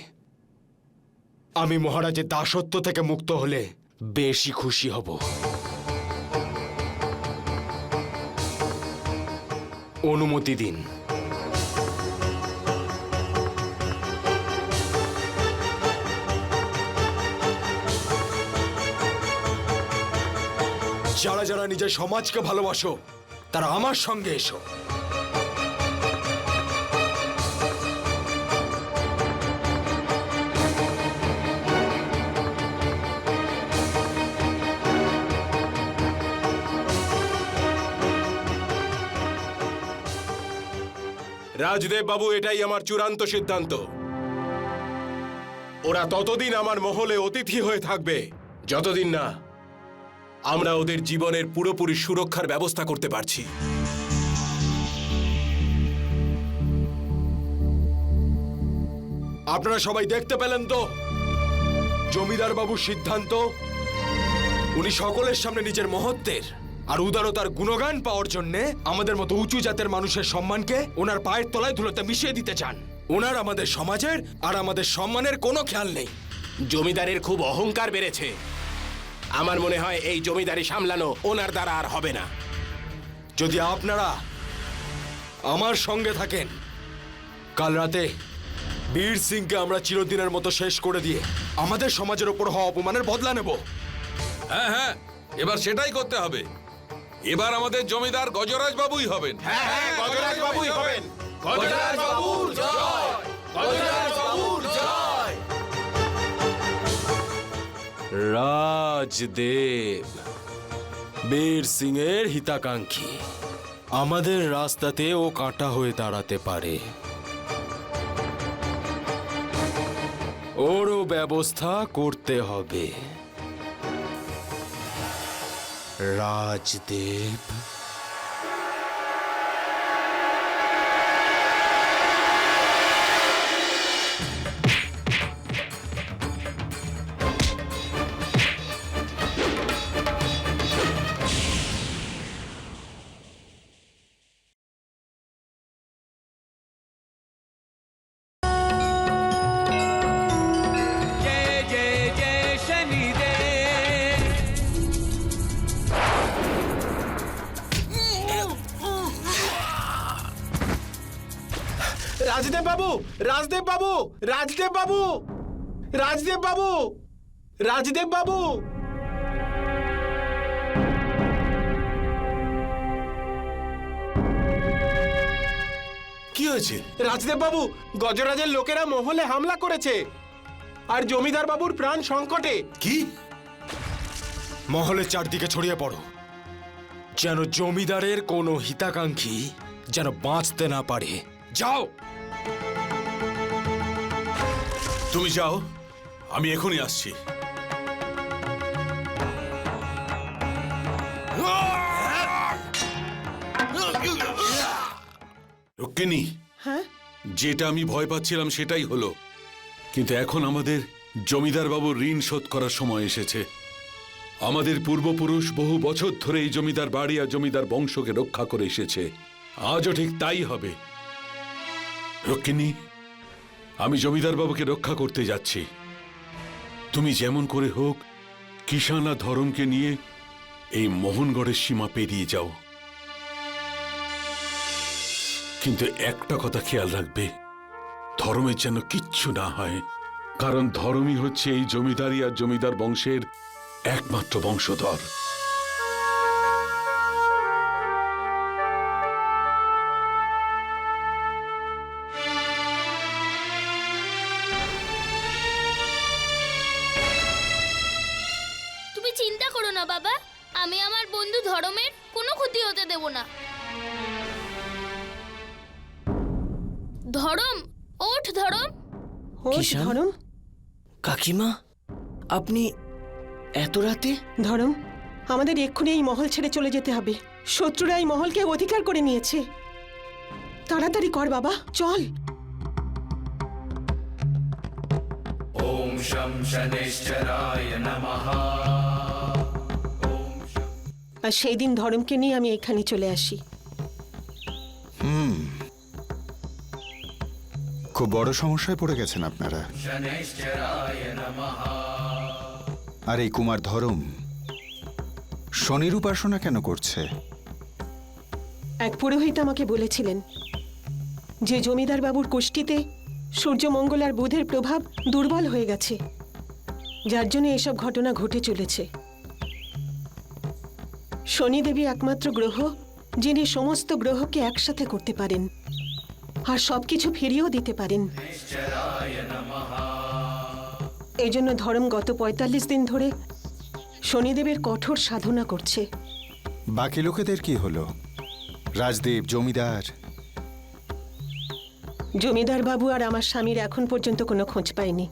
আমি মহারাজের দাসত্ব থেকে মুক্ত হলে বেশি খুশি হব। অনুমতি দিন। যারা যারা নিজের সমাজকে ভালোবাসো, তারা আমার সঙ্গে এসো। রাজদেব বাবু, এটাই আমার চূড়ান্ত সিদ্ধান্ত। ওরা ততদিন আমার মহলে অতিথি হয়ে থাকবে যতদিন না আমরা ওদের জীবনের পুরোপুরি সুরক্ষার ব্যবস্থা করতে পারছি। আপনারা সবাই দেখতে পেলেন তো জমিদার বাবুর সিদ্ধান্ত। উনি সকলের সামনে নিজের মহত্বের আর উদারতার গুণগান পাওয়ার জন্য আমাদের মতো উঁচু জাতের মানুষের সম্মানকে ওনার পায়ের তলায় ধুলোতে মিশিয়ে দিতে চান। ওনার আমাদের সমাজের আর আমাদের সম্মানের কোনো খেয়াল নেই। জমিদারের খুব অহংকার বেড়েছে। আমার মনে হয় এই জমিদারি সামলানো ওনার দ্বারা আর হবে না। যদি আপনারা আমার সঙ্গে থাকেন, কাল রাতে বীর সিংকে আমরা চিরদিনের মতো শেষ করে দিয়ে আমাদের সমাজের ওপর হওয়া অপমানের বদলা নেব। হ্যাঁ হ্যাঁ, এবার সেটাই করতে হবে। এবার আমাদের জমিদার গজরাজ বাবুই হবেন। হ্যাঁ, গজরাজ বাবুই হবেন। গজরাজ বাবুর জয়, গজরাজ বাবুর জয়। রাজদেব বীর সিং এর হিতাকাঙ্ক্ষী, আমাদের রাস্তাতে ও কাঁটা হয়ে দাঁড়াতে পারে, ওরও ব্যবস্থা করতে হবে। রাজদেব রাজদেব বাবু, রাজদেব বাবু, রাজদেব বাবু, রাজদেব বাবু, রাজদেব বাবু। কি হয়েছে? রাজদেব বাবু, গজরাজের লোকেরা মহলে হামলা করেছে আর জমিদার বাবুর প্রাণ সংকটে। কি? মহলের চারদিকে ছড়িয়ে পড়ো, যেন জমিদারের কোনো হিতাকাঙ্ক্ষী যেন বাঁচতে না পারে। যাও। তুমি যাও, আমি এখনই আসছি। রুক্মিণী, হ্যাঁ, যেটা আমি ভয় পাচ্ছিলাম সেটাই হলো। কিন্তু এখন আমাদের জমিদার বাবুর ঋণ শোধ করার সময় এসেছে। আমাদের পূর্বপুরুষ বহু বছর ধরে এই জমিদার বাড়ি আর জমিদার বংশকে রক্ষা করে এসেছে। আজও ঠিক তাই হবে। রুক্মিণী, আমি জমিদার বাবুকে রক্ষা করতে যাচ্ছি। তুমি যেমন করে হোক কিষাণ আর ধরমকে নিয়ে এই মোহনগড়ের সীমা পেরিয়ে যাও। কিন্তু একটা কথা খেয়াল রাখবে, ধর্মের যেন কিচ্ছু না হয়, কারণ ধর্মই হচ্ছে এই জমিদারি আর জমিদার বংশের একমাত্র বংশধর। তুমি চিন্তা করো না বাবা, আমি আমার বন্ধু ধর্মের কোনো ক্ষতি হতে দেব না। ধরম, ওঠ ধরম। কিষাণ? ধরম, কাকিমা, আপনি এত রাতে? ধরম, আমাদের এক্ষুনি এই মহল ছেড়ে চলে যেতে হবে। শত্রুরা এই মহলকে অধিকার করে নিয়েছে। তাড়াতাড়ি কর বাবা, চল। ওম শম শনেশ্চরায় নমঃ। আর সেই দিন ধরমকে নিয়ে আমি এখানে চলে আসি। খুব বড় সমস্যায় পড়ে গেছেন আপনারা। শনেশ্চরায় নমঃ। আর এই কুমার ধরম শনির উপাসনা কেন করছে? এক পুরোহিত আমাকে বলেছিলেন যে জমিদার বাবুর কুষ্টিতে সূর্যমঙ্গল আর বুধের প্রভাব দুর্বল হয়ে গেছে, যার জন্য এসব ঘটনা ঘটে চলেছে। শনিদেবী একমাত্র গ্রহ যিনি সমস্ত গ্রহকে একসাথে করতে পারেন আর সবকিছু ফিরিয়েও দিতে পারেন। এই জন্য ধর্ম গত ৪৫ দিন ধরে শনিদেবের কঠোর সাধনা করছে। বাকি লোকেদের কি হলো? রাজদেব, জমিদার? জমিদার বাবু আর আমার স্বামীর এখন পর্যন্ত কোনো খোঁজ পায়নি।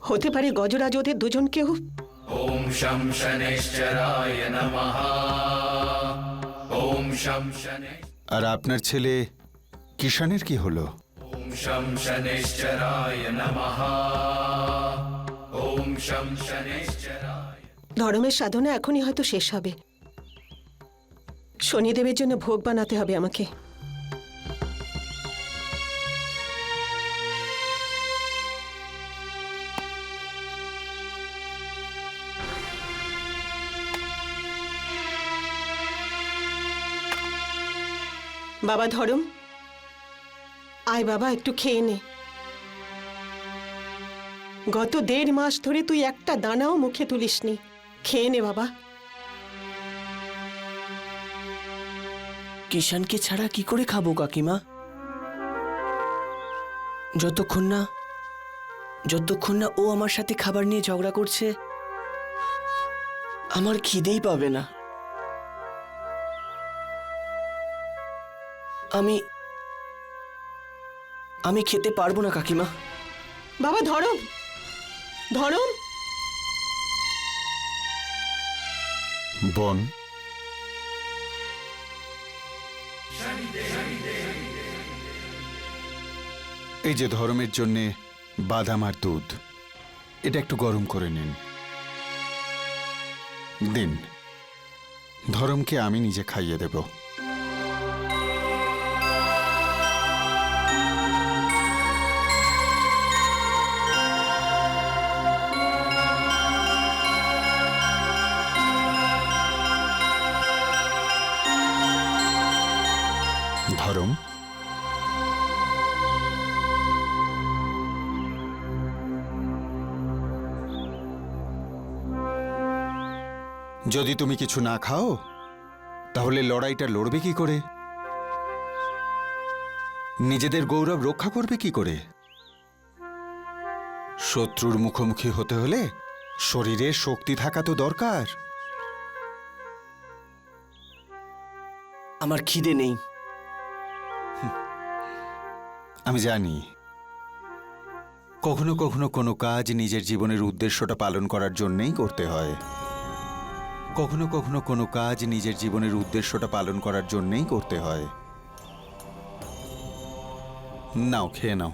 হতে পারে গজরাজ ওদের দুজনকেও। ওম শম শনেশ্চরায় নমঃ। ওম শম শনে। আর আপনার ছেলে কিষাণের কি হলো? ওম শম শনেশ্চরায় নমঃ। ওম শম শনেশ্চরায়। ধর্মের সাধনা এখনই হয়তো শেষ হবে। শনিদেবের জন্য ভোগ বানাতে হবে আমাকে। বাবা ধরম, আয় বাবা, একটু খেয়ে নে। গত 1.5 মাস ধরে তুই একটা দানাও মুখে তুলিসনি। খেয়ে নে বাবা। কিষানকে ছাড়া কি করে খাবো কাকিমা? যতক্ষণ না ও আমার সাথে খাবার নিয়ে ঝগড়া করছে, আমার খিদেই পাবে না। আমি খেতে পারবো না কাকিমা। বাবা ধরম, ধরম। বোন, এই যে ধর্মের জন্যে বাদাম আর দুধ, এটা একটু গরম করে নিন। দিন, ধর্মকে আমি নিজে খাইয়ে দেব। ধর্ম, যদি তুমি কিছু না খাও তাহলে লড়াইটা লড়বে কি করে? নিজেদের গৌরব রক্ষা করবে কি করে? শত্রুর মুখোমুখি হতে হলে শরীরে শক্তি থাকা তো দরকার। আমার খিদে নেই। আমি জানি কখনো কখনো কোনো কাজ নিজের জীবনের উদ্দেশ্যটা পালন করার জন্যই করতে হয়। কখনো কখনো কোনো কাজ নিজের জীবনের উদ্দেশ্যটা পালন করার জন্যই করতে হয়। নাও, খেয়ে নাও।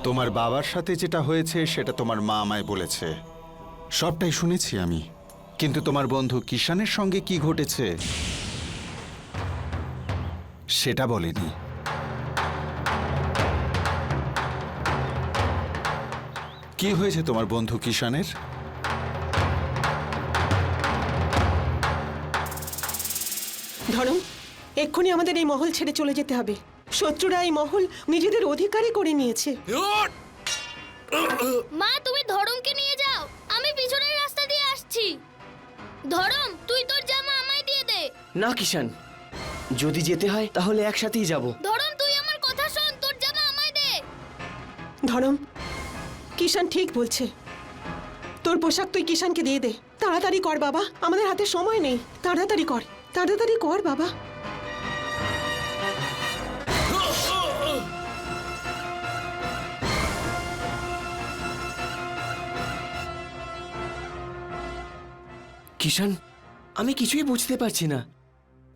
তোমার বাবার সাথে যেটা হয়েছে সেটা তোমার মা আমায় বলেছে, সবটাই শুনেছি আমি। কিন্তু তোমার বন্ধু কিষানের সঙ্গে কি ঘটেছে সেটা বলেনি। কি হয়েছে তোমার বন্ধু কিষানের? ধরম, এক্ষুনি আমাদের এই মহল ছেড়ে চলে যেতে হবে। শত্রুরা এই মহল নিজেদের অধিকারী করে নিয়েছে। মা, তুমি ধরমকে নিয়ে যাও, আমি পিছনের রাস্তা দিয়ে আসছি। ধরম, তুই তোর জামা আমায় দিয়ে দে। না কিষান, যদি যেতে হয় তাহলে একসাথেই যাব। ধরম, তুই আমার কথা শোন, তোর জামা আমায় দে। ধরম, কিষান ঠিক বলছে। তোর পোশাক তুই কিষানকে দিয়ে দে। তাড়াতাড়ি কর বাবা, আমাদের হাতে সময় নেই। তাড়াতাড়ি কর, তাড়াতাড়ি কর বাবা। কিষান, আমি কিছুই বুঝতে পারছি না,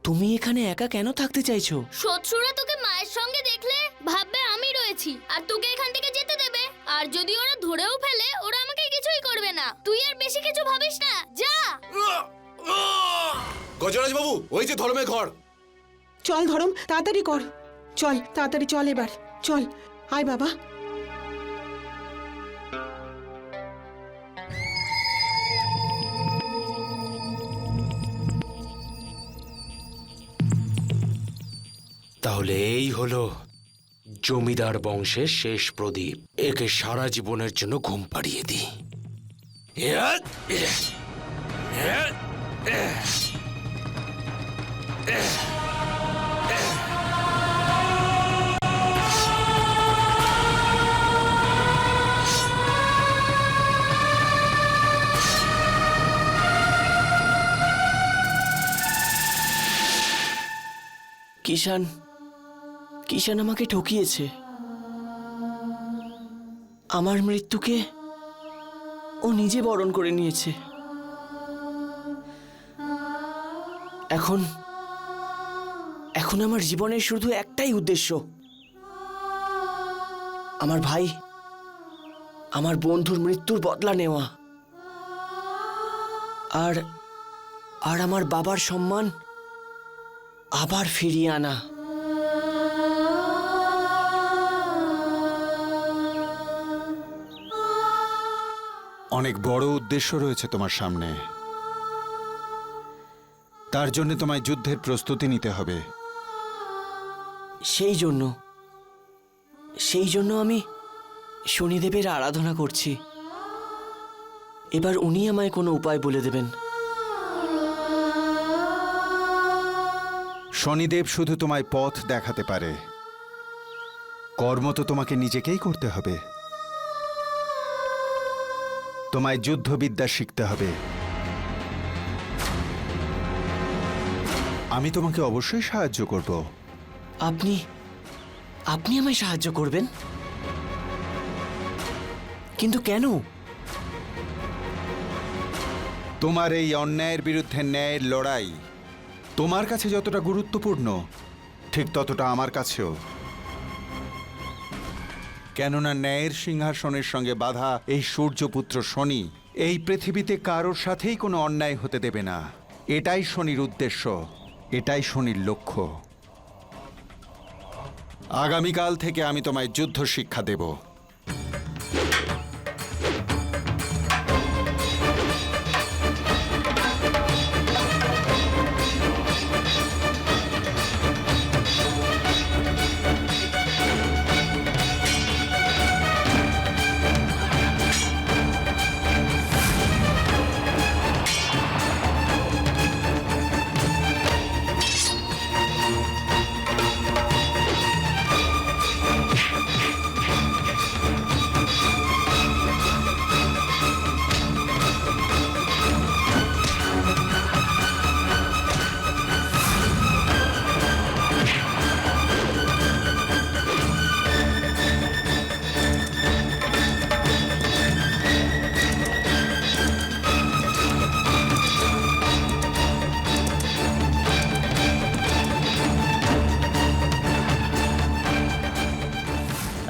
তুমি এখানে একা কেন থাকতে চাইছো? শত্রুরা তোকে মায়ের সঙ্গে দেখলে ভাববে আমি রয়েছি আর তোকে এখান থেকে যেতে দেবে। আর যদি ওরা ধরেও ফেলে, ওরা আমাকে কিছুই করবে না। তুই আর বেশি কিছু ভাবিস না, যা। গজরাজ বাবু, ওই যে ধর্মের ঘর। চল ধরম, তাড়াতাড়ি কর। চল, তাড়াতাড়ি চল এবার। চল, আয় বাবা। তাহলে এই হলো জমিদার বংশের শেষ প্রদীপ। একে সারা জীবনের জন্য ঘুম পাড়িয়ে দিই। কিষান, কিষান আমাকে ঠকিয়েছে। আমার মৃত্যুকে ও নিজে বরণ করে নিয়েছে। এখন এখন আমার জীবনের শুধু একটাই উদ্দেশ্য, আমার ভাই, আমার বন্ধুর মৃত্যুর বদলা নেওয়া, আর আর আমার বাবার সম্মান আবার ফিরিয়ে আনা। অনেক বড় উদ্দেশ্য রয়েছে তোমার সামনে। তার জন্য তোমায় যুদ্ধের প্রস্তুতি নিতে হবে। সেই জন্য আমি শনিদেবের আরাধনা করছি। এবার উনি আমায় কোনো উপায় বলে দেবেন। শনিদেব শুধু তোমায় পথ দেখাতে পারে, কর্ম তো তোমাকে নিজেকেই করতে হবে। তোমায় যুদ্ধবিদ্যা শিখতে হবে। আমি তোমাকে অবশ্যই সাহায্য করব। আপনি আমায় সাহায্য করবেন? কিন্তু কেন? তোমার এই অন্যায়ের বিরুদ্ধে ন্যায়ের লড়াই তোমার কাছে যতটা গুরুত্বপূর্ণ, ঠিক ততটা আমার কাছেও। কেননা ন্যায়ের সিংহাসনের সঙ্গে বাধা এই সূর্যপুত্র শনি এই পৃথিবীতে কারোর সাথেই কোনো অন্যায় হতে দেবে না। এটাই শনির উদ্দেশ্য, এটাই শনির লক্ষ্য। আগামীকাল থেকে আমি তোমায় যুদ্ধ শিক্ষা দেব।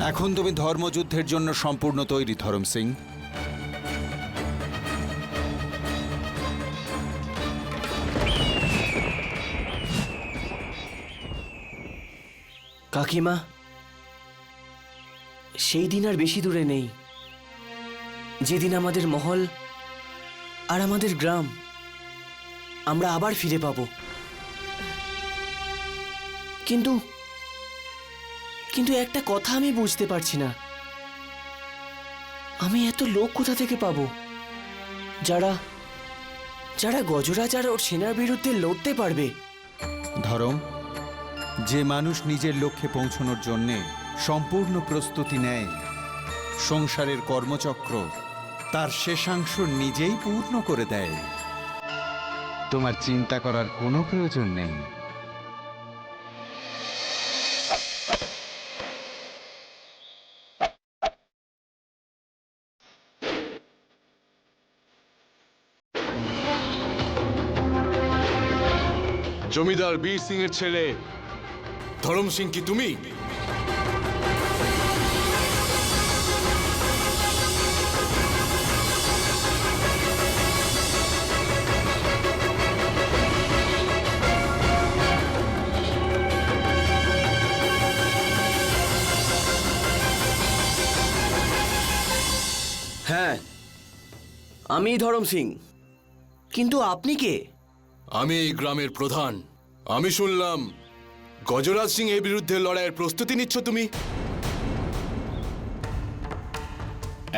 এখন তুমি ধর্মযুদ্ধের জন্য সম্পূর্ণ তৈরি, ধরম সিং। কাকিমা, সেই দিন আর বেশি দূরে নেই যেদিন আমাদের মহল আর আমাদের গ্রাম আমরা আবার ফিরে পাবো। কিন্তু একটা কথা আমি বুঝতে পারছি না, আমি এত লোক কোথা থেকে পাবো যারা গজরাজ আর ওর সেনার বিরুদ্ধে লড়তে পারবে? ধরম, যে মানুষ নিজের লক্ষ্যে পৌঁছানোর জন্যে সম্পূর্ণ প্রস্তুতি নেয়, সংসারের কর্মচক্র তার শেষাংশ নিজেই পূর্ণ করে দেয়। তোমার চিন্তা করার কোনো প্রয়োজন নেই। জমিদার বীর সিং এর ছেলে ধরম সিং কি তুমি? হ্যাঁ, আমি ধরম সিং। কিন্তু আপনি কে? আমি এই গ্রামের প্রধান। আমি শুনলাম গজরাজ সিং এর বিরুদ্ধে লড়াইয়ের প্রস্তুতি নিচ্ছ তুমি।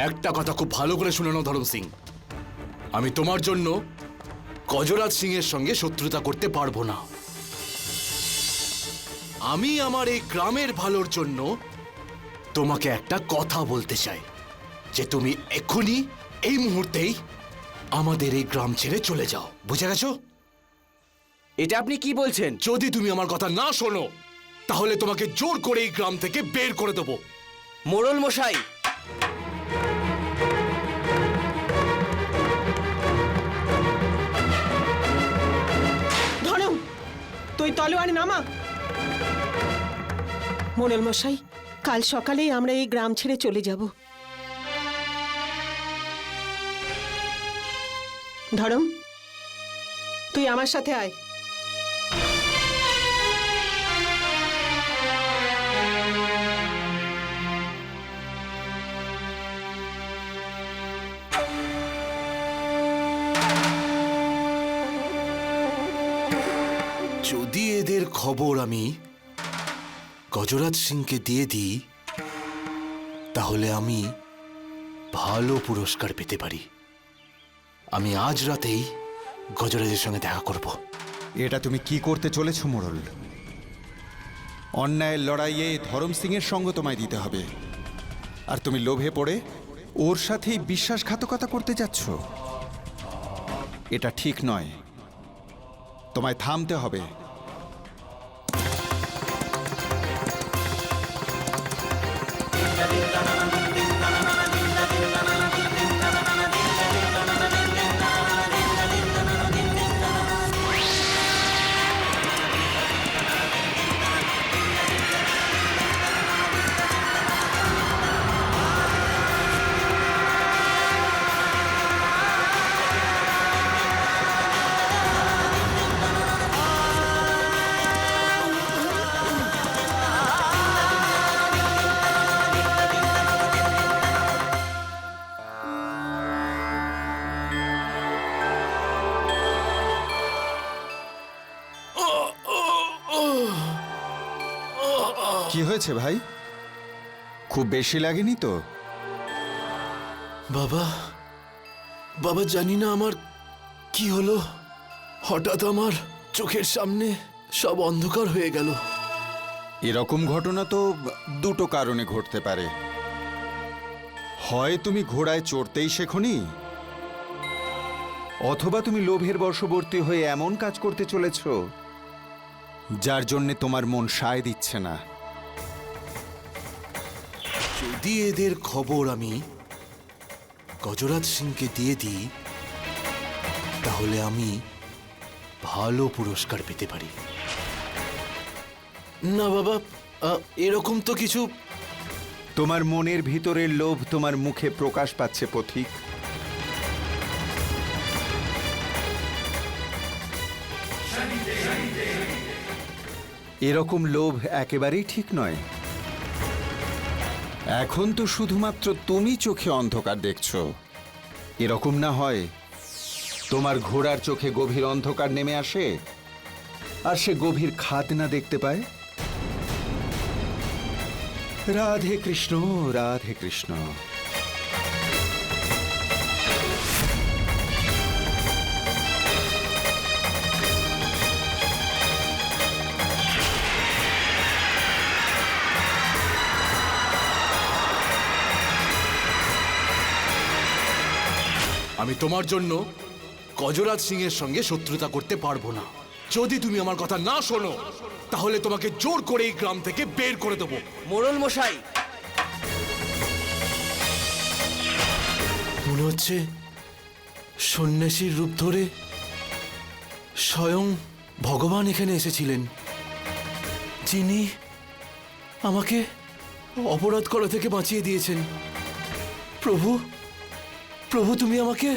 একটা কথা খুব ভালো করে শুনে নাও ধরম সিং, আমি তোমার জন্য গজরাজ সিং এর সঙ্গে শত্রুতা করতে পারবো না। আমি আমার এই গ্রামের ভালোর জন্য তোমাকে একটা কথা বলতে চাই, যে তুমি এক্ষুনি এই মুহূর্তেই আমাদের এই গ্রাম ছেড়ে চলে যাও। বুঝে গেছো? এটা আপনি কি বলছেন? যদি তুমি আমার কথা না শোনো তাহলে তোমাকে জোর করে এই গ্রাম থেকে বের করে দেবো। মোড়ল মশাই, ধরম, তুই তলোয়ার নামা। মোড়ল মশাই, কাল সকালেই আমরা এই গ্রাম ছেড়ে চলে যাব। ধরম, তুই আমার সাথে আয়। যদি এদের খবর আমি গজরাজ সিংকে দিয়ে দিই তাহলে আমি ভালো পুরস্কার পেতে পারি। আমি আজ রাতেই গজরাজের সঙ্গে দেখা করব। এটা তুমি কি করতে চলেছ মোড়ল? অন্যায়ের লড়াইয়ে ধরম সিং এর সঙ্গ তোমায় দিতে হবে, আর তুমি লোভে পড়ে ওর সাথেই বিশ্বাসঘাতকতা করতে যাচ্ছ। এটা ঠিক নয়, তোমায় থামতে হবে। কি হয়েছে ভাই? খুব বেশি লাগেনি তো? বাবা, বাবা জানি না আমার কি হলো, হঠাৎ আমার চোখের সামনে সব অন্ধকার হয়ে গেল। এরকম ঘটনা তো দুটো কারণে ঘটতে পারে। হয় তুমি ঘোড়ায় চড়তেই শেখনি, অথবা তুমি লোভের বশবর্তী হয়ে এমন কাজ করতে চলেছ যার জন্যে তোমার মন সায় দিচ্ছে না। যদি এদের খবর আমি গজরাজ সিংকে দিয়ে দিই তাহলে আমি ভালো পুরস্কার পেতে পারি। না বাবা, এরকম তো কিছু। তোমার মনের ভিতরের লোভ তোমার মুখে প্রকাশ পাচ্ছে পথিক। এরকম লোভ একেবারেই ঠিক নয়। এখন তো শুধুমাত্র তুমি চোখে অন্ধকার দেখছো। এরকম না হয় তোমার ঘোড়ার চোখে গভীর অন্ধকার নেমে আসে আর সে গভীর খাদ না দেখতে পায়। রাধে কৃষ্ণ, রাধে কৃষ্ণ। আমি তোমার জন্য গজরাজ সিং এর সঙ্গে শত্রুতা করতে পারবো না। যদি তুমি আমার কথা না শোনো তাহলে তোমাকে জোর করে এই গ্রাম থেকে বের করে দেবো। মোড়ল মশাই, মনে হচ্ছে সন্ন্যাসীর রূপ ধরে স্বয়ং ভগবান এখানে এসেছিলেন, যিনি আমাকে অপরাধ করা থেকে বাঁচিয়ে দিয়েছেন। প্রভু, প্রভু তুমি আমাকে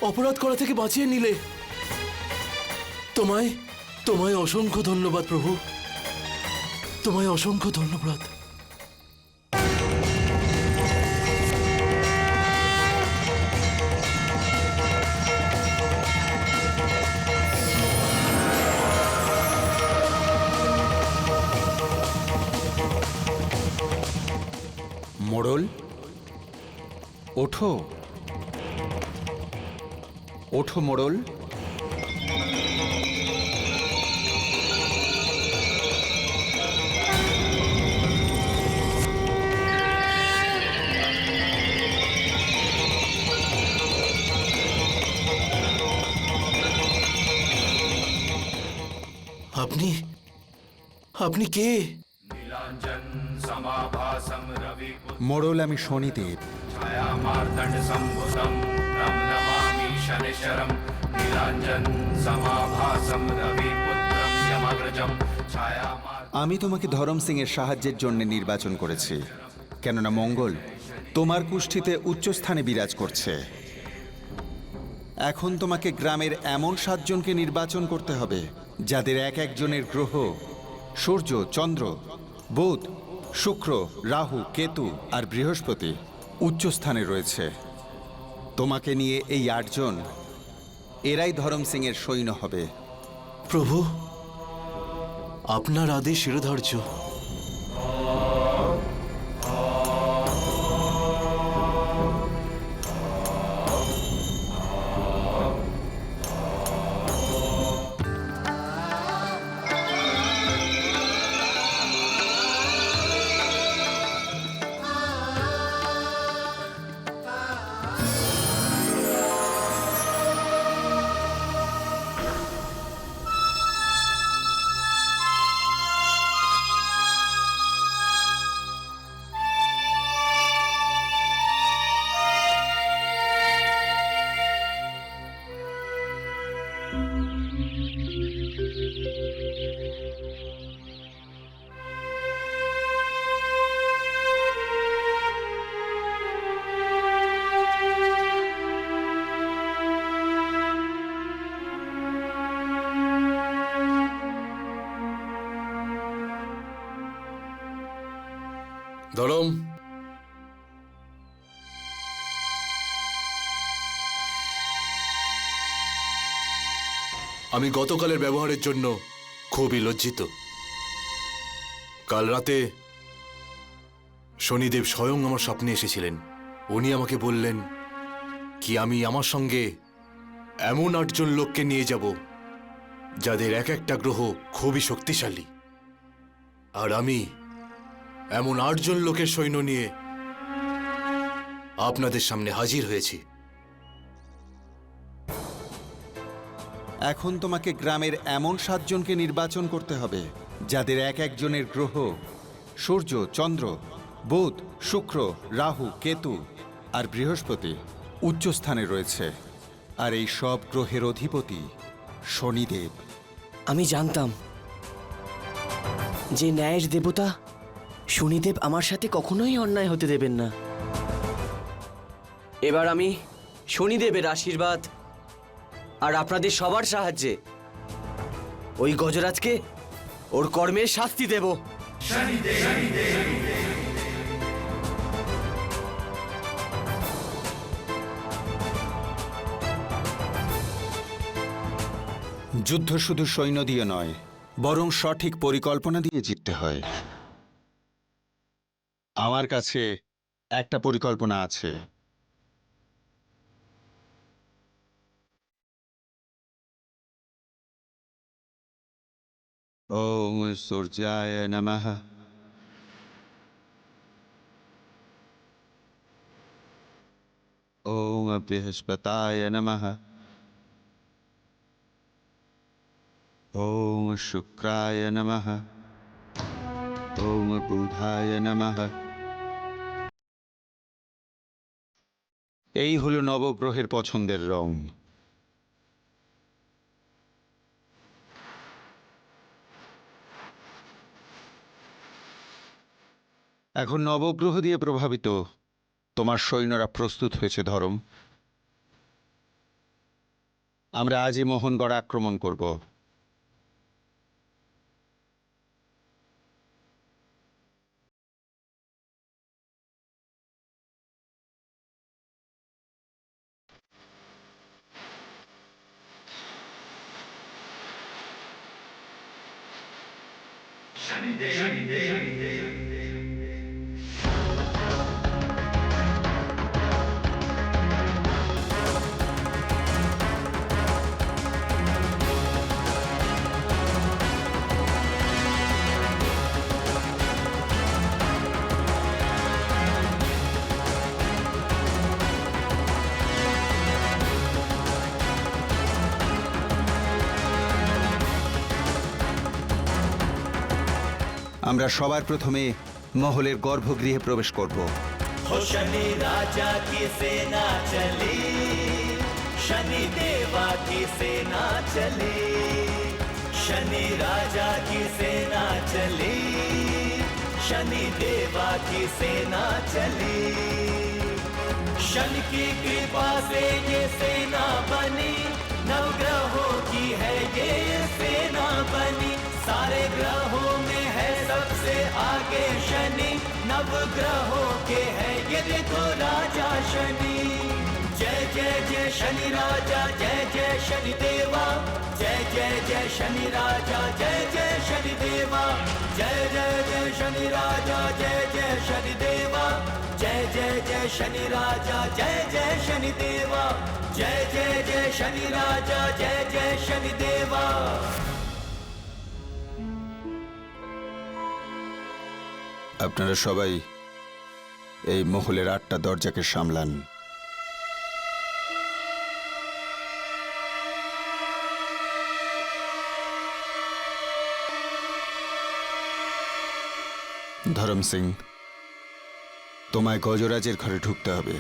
অপরাধ করা থেকে বাঁচিয়ে নিলে। তোমায় তোমায় অসংখ্য ধন্যবাদ প্রভু, তোমায় অসংখ্য ধন্যবাদ। মোড়ল, ওঠো ওঠো মোড়ল। আপনি আপনি কে? नीलांजन समाभासं रविपुत्रं মোড়ল, আমি শনিদেব। छायामार्तण्ड संभुतं तं नमामि शनिश्चरं नीलांजन समाभासं रविपुत्रं यमग्रजं छायामार्तण्ड। আমি তোমাকে ধরম সিং এর সাহায্যের জন্য নির্বাচন করেছি, কেননা মঙ্গল তোমার কুষ্ঠিতে উচ্চস্থানে বিরাজ করছে। এখন তোমাকে গ্রামের এমন 7 জনকে নির্বাচন করতে হবে যাদের এক একজনের গ্রহ সূর্য, চন্দ্র, বুধ, শুক্র, রাহু, কেতু আর বৃহস্পতি উচ্চস্থানে রয়েছে। তোমাকে নিয়ে এই 8 জন, এরাই ধরম সিং এর সৈন্য হবে। প্রভু, আপনার আদেশ শিরোধার্য। ধরম, আমি গতকালের ব্যবহারের জন্য খুবই লজ্জিত। কাল রাতে শনিদেব স্বয়ং আমার স্বপ্নে এসেছিলেন। উনি আমাকে বললেন কি আমি আমার সঙ্গে এমন 8 জন লোককে নিয়ে যাব যাদের এক একটা গ্রহ খুবই শক্তিশালী, আর আমি এমন 8 জন লোকের সৈন্য নিয়ে আপনাদের সামনে হাজির হয়েছি। এখন তোমাকে গ্রামের এমন 7 জনকে নির্বাচন করতে হবে যাদের এক একজনের গ্রহ সূর্য, চন্দ্র, বুধ, শুক্র, রাহু, কেতু আর বৃহস্পতি উচ্চ স্থানে রয়েছে, আর এই সব গ্রহের অধিপতি শনিদেব। আমি জানতাম যে ন্যায়ের দেবতা শনিদেব আমার সাথে কখনোই অন্যায় হতে দেবেন না। এবার আমি শনিদেবের আশীর্বাদ আর আপনাদের সবার সাহায্যে ওই গজরাজকে ওর কর্মের শাস্তি দেব। যুদ্ধ শুধু সৈন্য দিয়ে নয়, বরং সঠিক পরিকল্পনা দিয়ে জিততে হয়। আমার কাছে একটা পরিকল্পনা আছে। ওম সূর্যায় নমঃ। ওম বৃহস্পতায় নমঃ। ওম শুক্রায় নমঃ। ওম বুধায় নমঃ। এই হলো নবগ্রহের পছন্দের রং। এখন নবগ্রহ দিয়ে প্রভাবিত তোমার সৈন্যরা প্রস্তুত হয়েছে ধরম। আমরা আজই মোহনগড় আক্রমণ করব। আমরা সবার প্রথমে মহলের গর্ভগৃহে প্রবেশ করব। शनि राजा की सेना चली, शनि देवा की सेना चली, शनि राजा की सेना चली, शनि देवा की सेना चली। शनि की कृपा से ये सेना बनी, नवग्रहों की है ये सेना बनी। सारे ग्रहों में है सबसे आगे शनि, नवग्रहों के है ये देखो राजा शनि। जय जय जय शनि राजा, जय जय शनि देवा, जय जय जय जय शनि राजा जय जय शनि देवा जय जय जय शनि राजा जय जय शनि देवा जय जय जय शनि राजा जय जय शनि देवा जय जय जय शनि राजा जय जय शनि देवा। আপনারা সবাই এই মহলের 8টা দরজাকে সামলান। ধরম সিং, তোমায় গজরাজের ঘরে ঢুকতে হবে।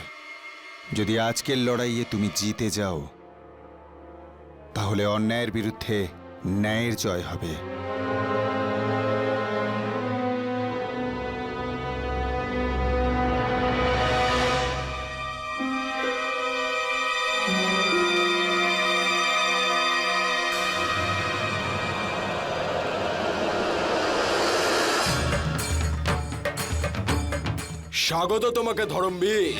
যদি আজকের লড়াইয়ে তুমি জিতে যাও তাহলে অন্যায়ের বিরুদ্ধে ন্যায়ের জয় হবে। স্বাগত তোমাকে ধরমবীর।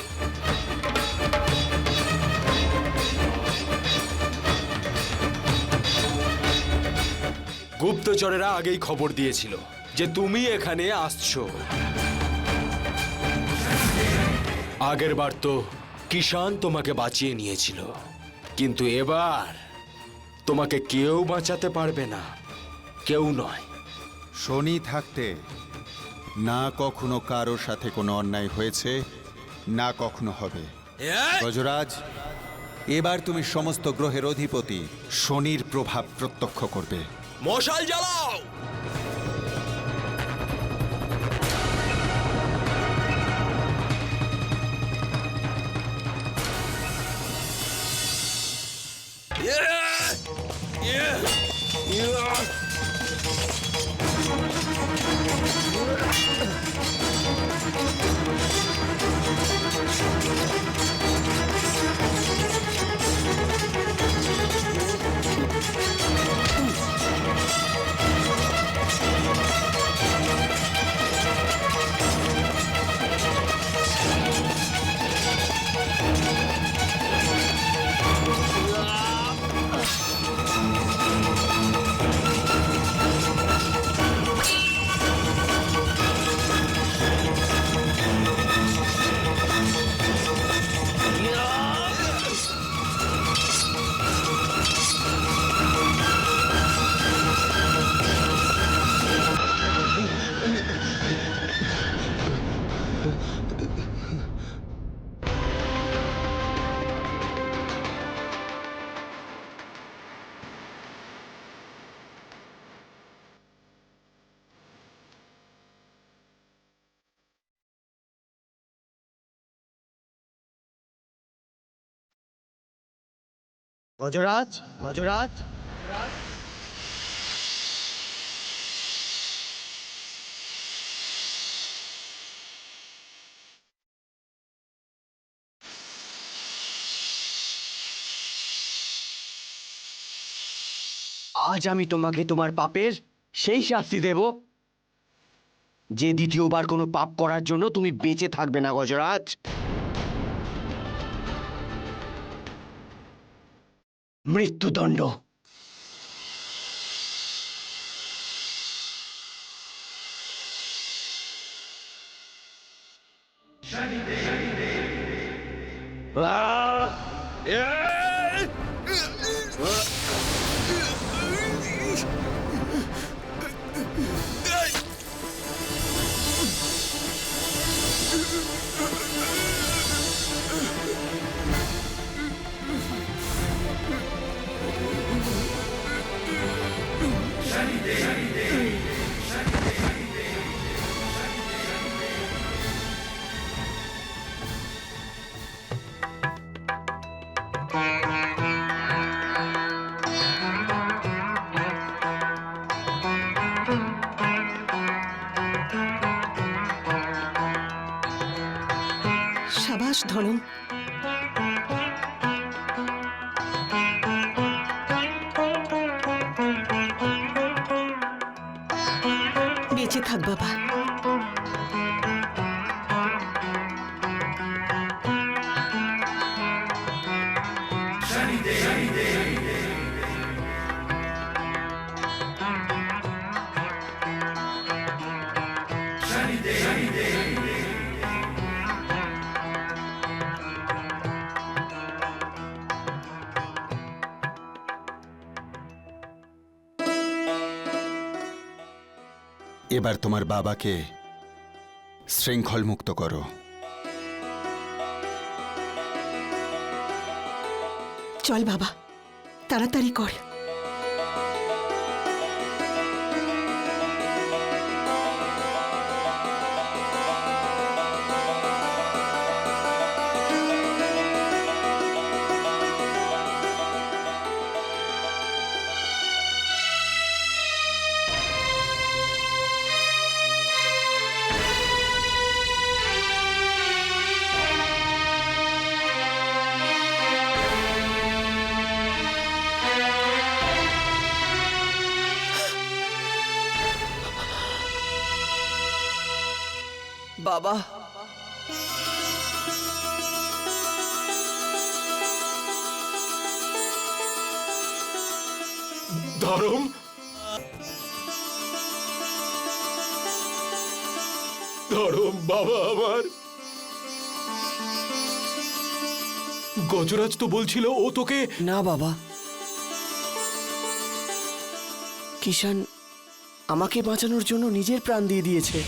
গুপ্তচরেরা আগেই খবর দিয়েছিল যে তুমি এখানে আসছো। আগের বার তো কিষান তোমাকে বাঁচিয়ে নিয়েছিল, কিন্তু এবার তোমাকে কেউ বাঁচাতে পারবে না, কেউ নয়। শনি থাকতে না কখনো কারো সাথে কোনো অন্যায় হয়েছে, না কখনো হবে। গজরাজ, এবার তুমি সমস্ত গ্রহের অধিপতি শনির প্রভাব প্রত্যক্ষ করবে। মশাল জ্বালাও। গজরাজ, গজরাজ, আজ আমি তোমাকে তোমার পাপের সেই শাস্তি দেব যে দ্বিতীয়বার কোনো পাপ করার জন্য তুমি বেঁচে থাকবে না গজরাজ। মৃত্যুদণ্ড। সাবাস ধরম। বেঁচে থাক বাবা। এবার তোমার বাবাকে শৃঙ্খল মুক্ত করো। চল বাবা, তাড়াতাড়ি কর। বাবা, ধরম, ধরম বাবা আমার। গজরাজ তো বলছিল ও তোকে। না বাবা, কিষাণ আমাকে বাঁচানোর জন্য নিজের প্রাণ দিয়ে দিয়েছে।